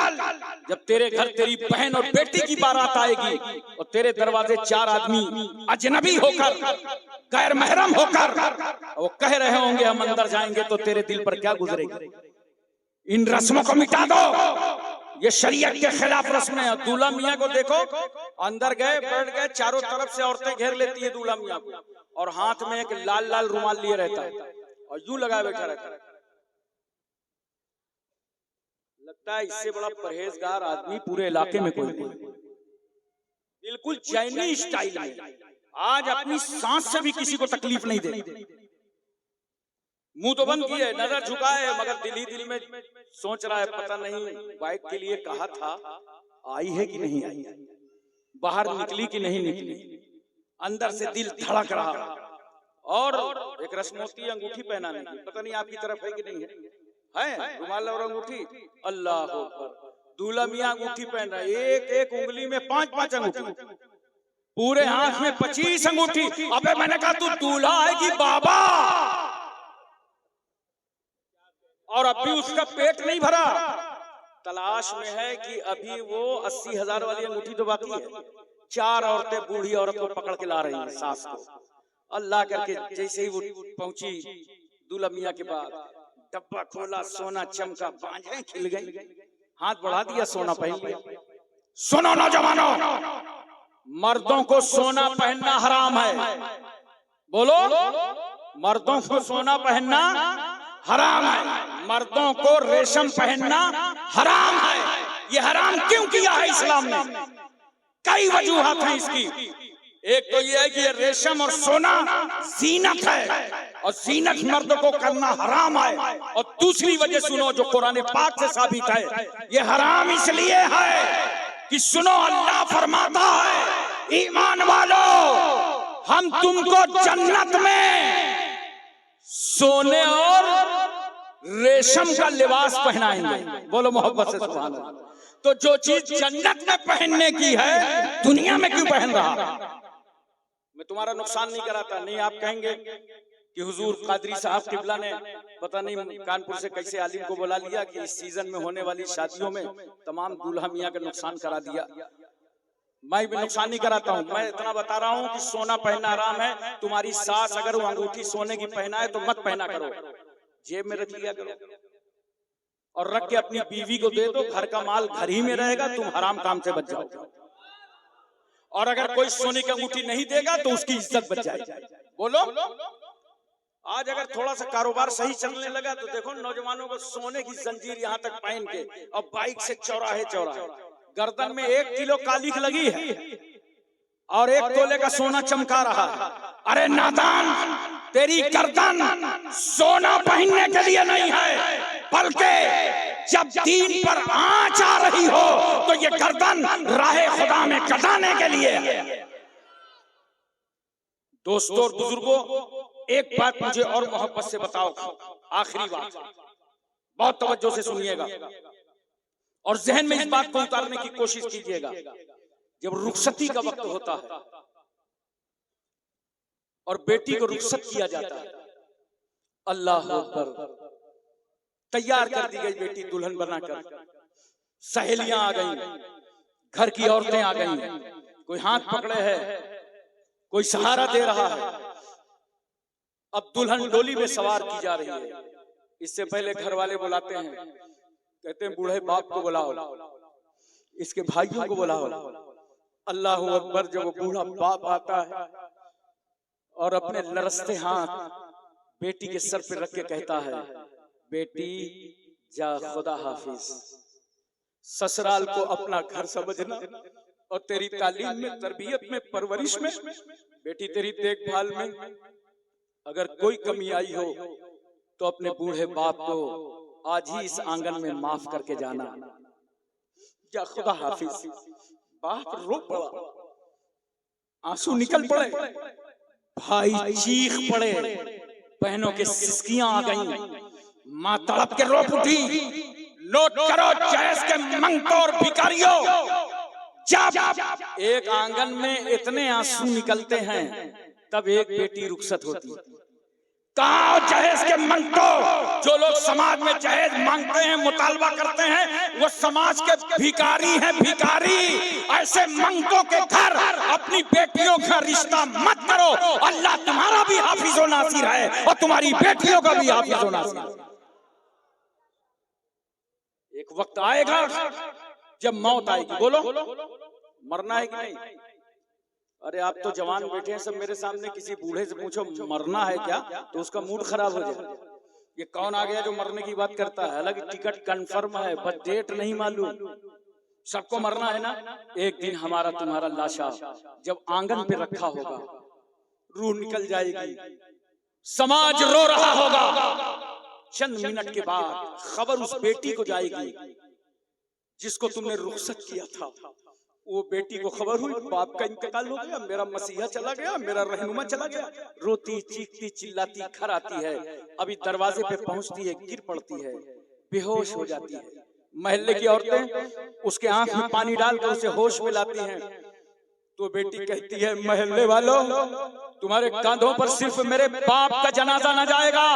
जब तेरे घर तेरी बहन और बेटी की बारात आएगी और तेरे दरवाजे 4 आदमी अजनबी होकर, गैर महरम होकर, वो कह रहे होंगे हम अंदर जाएंगे, तो तेरे दिल पर क्या गुजरेगी? इन रस्मों को मिटा दो, ये शरीयत के खिलाफ रस्में हैं। दूल्हा मियाँ को देखो, अंदर गए, बैठ गए, चारों तरफ से औरतें घेर लेती है दूल्हा मियाँ को, और हाथ में एक लाल लाल रुमाल लिए रहता है और यूं लगाए बैठा रहता है। लगता है इससे बड़ा परहेजगार आदमी पूरे इलाके में कोई नहीं। बिल्कुल जैनी स्टाइल में आज अपनी सांस से भी किसी को तकलीफ नहीं दे। मुंह तो बंद किए, नजर झुकाए, मगर दिल ही दिल में सोच रहा है पता नहीं बाइक के लिए कहा था, आई है कि नहीं आई, बाहर निकली कि नहीं निकली। अंदर से दिल धड़क रहा। और एक रस्म होती है अंगूठी पहनाने की, पता नहीं आपकी तरफ है कि नहीं है रुमाल और अंगूठी। अल्लाह अकबर, दूल्हा मियां अंगूठी पहन रहा है, एक एक उंगली में 5-5 अंगूठी, पूरे हाथ में 25 अंगूठी। अबे मैंने कहा तू दूल्हा है कि बाबा? और अभी उसका पेट नहीं भरा, तलाश में है कि अभी वो 80,000 वाली अंगूठी तो बाकी है। 4 औरतें बूढ़ी औरत को पकड़ के ला रही हैं सास को। अल्लाह करके जैसे ही वो पहुंची दूल्हा मियां के पास, डब्बा खोला, सोना चमका, बाजें खिल गई, हाथ बढ़ा दिया, सोना पहन लिया। सुनो नौजवानों, मर्दों को सोना पहनना हराम है। बोलो, मर्दों को सोना पहनना हराम है, मर्दों को रेशम पहनना हराम है। ये हराम क्यों किया है इस्लाम ने? कई वजूहात हैं इसकी। एक तो ये है कि ये रेशम और सोना जीनत है और जीनत मर्द को करना हराम है। और दूसरी वजह सुनो जो कुरान पाक से साबित है, ये हराम इसलिए है कि सुनो, अल्लाह फरमाता है, ईमान वालों, हम तुमको जन्नत में सोने और रेशम का लिबास पहनाएंगे। बोलो मोहब्बत से सुभान अल्लाह। तो जो चीज जन्नत में पहनने की है, दुनिया में क्यों पहन रहा? मैं तुम्हारा नुकसान नहीं कराता। नहीं आप कहेंगे कि हुजूर कादरी साहब किबला ने पता नहीं कानपुर से कैसे आलिम को बुला लिया कि इस सीजन में होने वाली शादियों में तमाम दूल्हा मियां का नुकसान करा दिया। मैं भी नुकसान नहीं कराता हूँ, मैं इतना बता रहा हूँ कि सोना पहनना हराम है। तुम्हारी सास अगर वो अंगूठी सोने की पहना है तो मत पहना करो, जेब में रख लिया करो और रख के अपनी बीवी को दे दो, घर का माल घर ही में रहेगा, तुम हराम काम से बच जाओ। और अगर कोई सोने की अंगूठी नहीं देगा तो उसकी इज्जत बच जाएगी। बोलो, आज अगर थोड़ा सा कारोबार सही चलने लगा तो देखो नौजवानों को सोने की जंजीर यहाँ तक पहन के और बाइक से चौराहे चौराहे, गर्दन में 1 किलो कालिख लगी है और 1 तोले का सोना चमका रहा है। अरे नादान, तेरी गर्दन सोना पहनने के लिए नहीं है, बल्कि जब दीन पर आंच आ रही हो तो ये गर्दन राहे खुदा में कटाने के लिए। दोस्तों और बुजुर्गों, एक बात मुझे और मोहब्बत से बताओ, आखिरी बात, बहुत तवज्जो से सुनिएगा और जहन में इस बात को उतारने की कोशिश कीजिएगा। जब रुखसती का वक्त होता है और बेटी को रुखसत किया जाता है, अल्लाह अकबर, तैयार कर दी गई बेटी दुल्हन बनाकर, सहेलियां आ गई, घर की औरतें आ गई, कोई हाथ पकड़े है, कोई सहारा दे रहा है। अब दुल्हन डोली में सवार की जा रही है। इससे पहले घर वाले बुलाते हैं, कहते हैं बूढ़े बाप को बुलाओ, इसके भाइयों को बुलाओ। अल्लाह अकबर, जब वो बूढ़ा बाप आता है और अपने लरसते हाथ बेटी के सर पे रख के कहता है, बेटी जा खुदा हाफिज, ससुराल को अपना घर समझना और तेरी तालीम में, तरबियत में, परवरिश में, बेटी तेरी देखभाल में अगर कोई कमी आई हो तो अपने बूढ़े बाप को आज ही इस आंगन में माफ करके जाना। जा खुदा हाफिज। बाप रो पड़ा, आंसू निकल पड़े, भाई चीख पड़े, बहनों के सिसकियां आ गईं, मां तड़प के रो उठी। नोट करो जैस के मंगतोर भिखारियों, जब एक आंगन में इतने आंसू निकलते हैं तब एक बेटी रुखसत होती, कहाँ जहेज के मंगतो? जो लोग समाज में जहेज मांगते हैं, मुतालबा करते हैं, वो समाज के भिखारी हैं, भिखारी। ऐसे मंगतों के घर अपनी बेटियों का रिश्ता मत करो। अल्लाह तुम्हारा भी हाफिज व नासिर है और तुम्हारी बेटियों का भी हाफिज व नासिर है। एक वक्त आएगा जब मौत आएगी। बोलो, मरना है कि नहीं? अरे आप तो जवान बैठे हैं सब मेरे सामने, किसी बूढ़े से पूछो मरना है क्या, तो उसका मूड खराब हो जाए। ये कौन आ गया जो मरने की बात करता है? हालांकि टिकट कंफर्म है, बस डेट नहीं मालूम। सबको मरना है ना। एक दिन हमारा तुम्हारा लाशा जब आंगन पे रखा होगा, रूह निकल जाएगी, समाज रो रहा होगा। चंद मिनट के बाद खबर उस बेटी को जाएगी जिसको तुमने रुखसत किया था। वो बेटी को खबर हुई बाप का इंतकाल हो गया, मेरा मसीहा चला गया, मेरा रहनुमा चला गया। रोती चीखती चिल्लाती घर आती है, अभी दरवाजे पे पहुंचती है, गिर पड़ती है, बेहोश हो जाती है। महल्ले की औरतें उसके आंख में पानी डालकर उसे होश में लाती हैं। तो बेटी कहती है, महल्ले वालों, तुम्हारे कांधों पर सिर्फ मेरे बाप का जनाजा न जाएगा,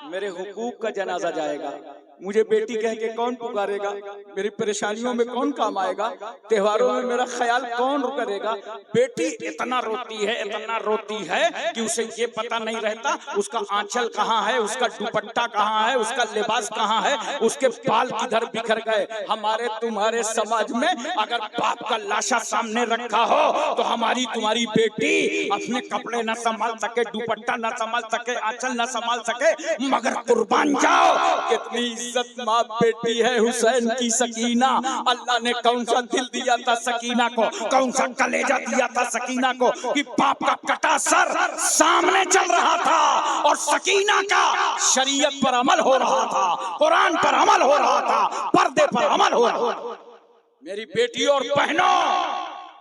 मेरे हुकूक का जनाजा जाएगा। मुझे बेटी कह के कौन पुकारेगा? मेरी परेशानियों में कौन काम आएगा? त्योहारों में मेरा ख्याल कौन करेगा? बेटी इतना रोती है, इतना रोती है कि उसे ये पता नहीं रहता उसका आंचल कहाँ है, उसका दुपट्टा कहाँ है, उसका लिबास कहाँ है, उसके बाल किधर बिखर गए। हमारे तुम्हारे समाज में अगर बाप का लाशा सामने रखा हो तो हमारी तुम्हारी बेटी अपने कपड़े न संभाल सके, दुपट्टा न संभाल सके, आंचल न संभाल सके, मगर कुर्बान जाओ। कितनी इज्जत माँ बेटी है। हुसैन की सकीना, अल्लाह ने कौन सा दिल दिया था सकीना को, कौन सा कलेजा दिया था सकीना को कि बाप का कटा सर सामने चल रहा था और सकीना का शरीयत पर अमल हो रहा था, कुरान पर अमल हो रहा था, पर्दे पर अमल हो रहा था। मेरी बेटी और बहनों,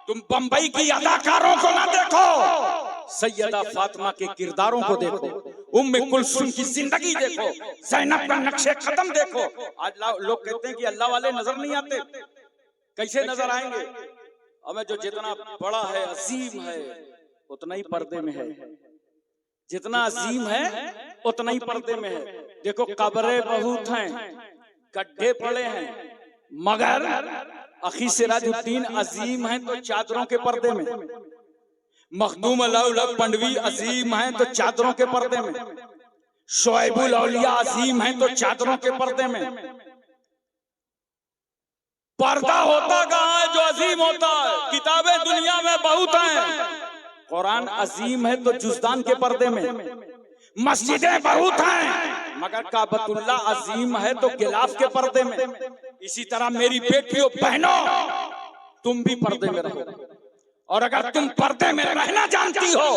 तुम बंबई की अदाकारों को ना देखो, सैयदा फातिमा के किरदारों को देखो, उम्मे कुलसुम की जिंदगी देखो, ज़ैनब का नक्शे कदम देखो। आज लोग कहते हैं कि अल्लाह वाले नजर नहीं आते। कैसे नजर आएंगे? हमें जो जितना बड़ा है, अजीम है, उतना ही पर्दे में है। जितना अजीम है उतना ही पर्दे में है। देखो कब्रें बहुत हैं, गड्ढे पड़े हैं, मगर अखी सिराजुद्दीन अजीम है तो चादरों के पर्दे में, मखदूम अलाउल पंडवी अजीम है तो चादरों के पर्दे में, शोएबुल औलिया अजीम है तो चादरों के पर्दे में। पर्दा होता कहाँ है जो अजीम होता है? किताबें दुनिया में बहुत हैं, कुरान अजीम है तो जुज़दान के पर्दे में, मस्जिदें बहुत हैं, मगर काबतुल्लाह अजीम है तो गिलाफ के पर्दे में। इसी तरह मेरी बेटियों बहनों, तुम भी पर्दे में रहो, और अगर तुम पर्दे में रहना जानती हो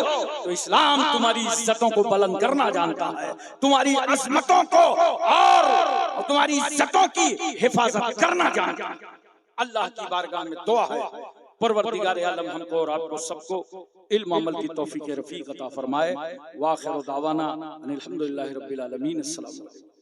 तो इस्लाम तुम्हारी इज्जतों को बुलंद करना जानता है, तुम्हारी अजमतों को और तुम्हारी इज्जतों की हिफाजत करना जानता है। अल्लाह की बारगाह में दुआ है, परवरदिगार आलम हमको और आपको सबको इल्म अमल की तौफीक रफीक अता फरमाए। व आखिर दावाना अनिल हम्दुलिल्लाहि रब्बिल आलमीन। अस्सलाम वालेकुम।